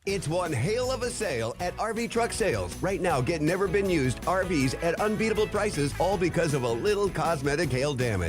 It's one hail of a sale at RV Truck Sales. Right now, get never been used RVs at unbeatable prices, all because of a little cosmetic hail damage.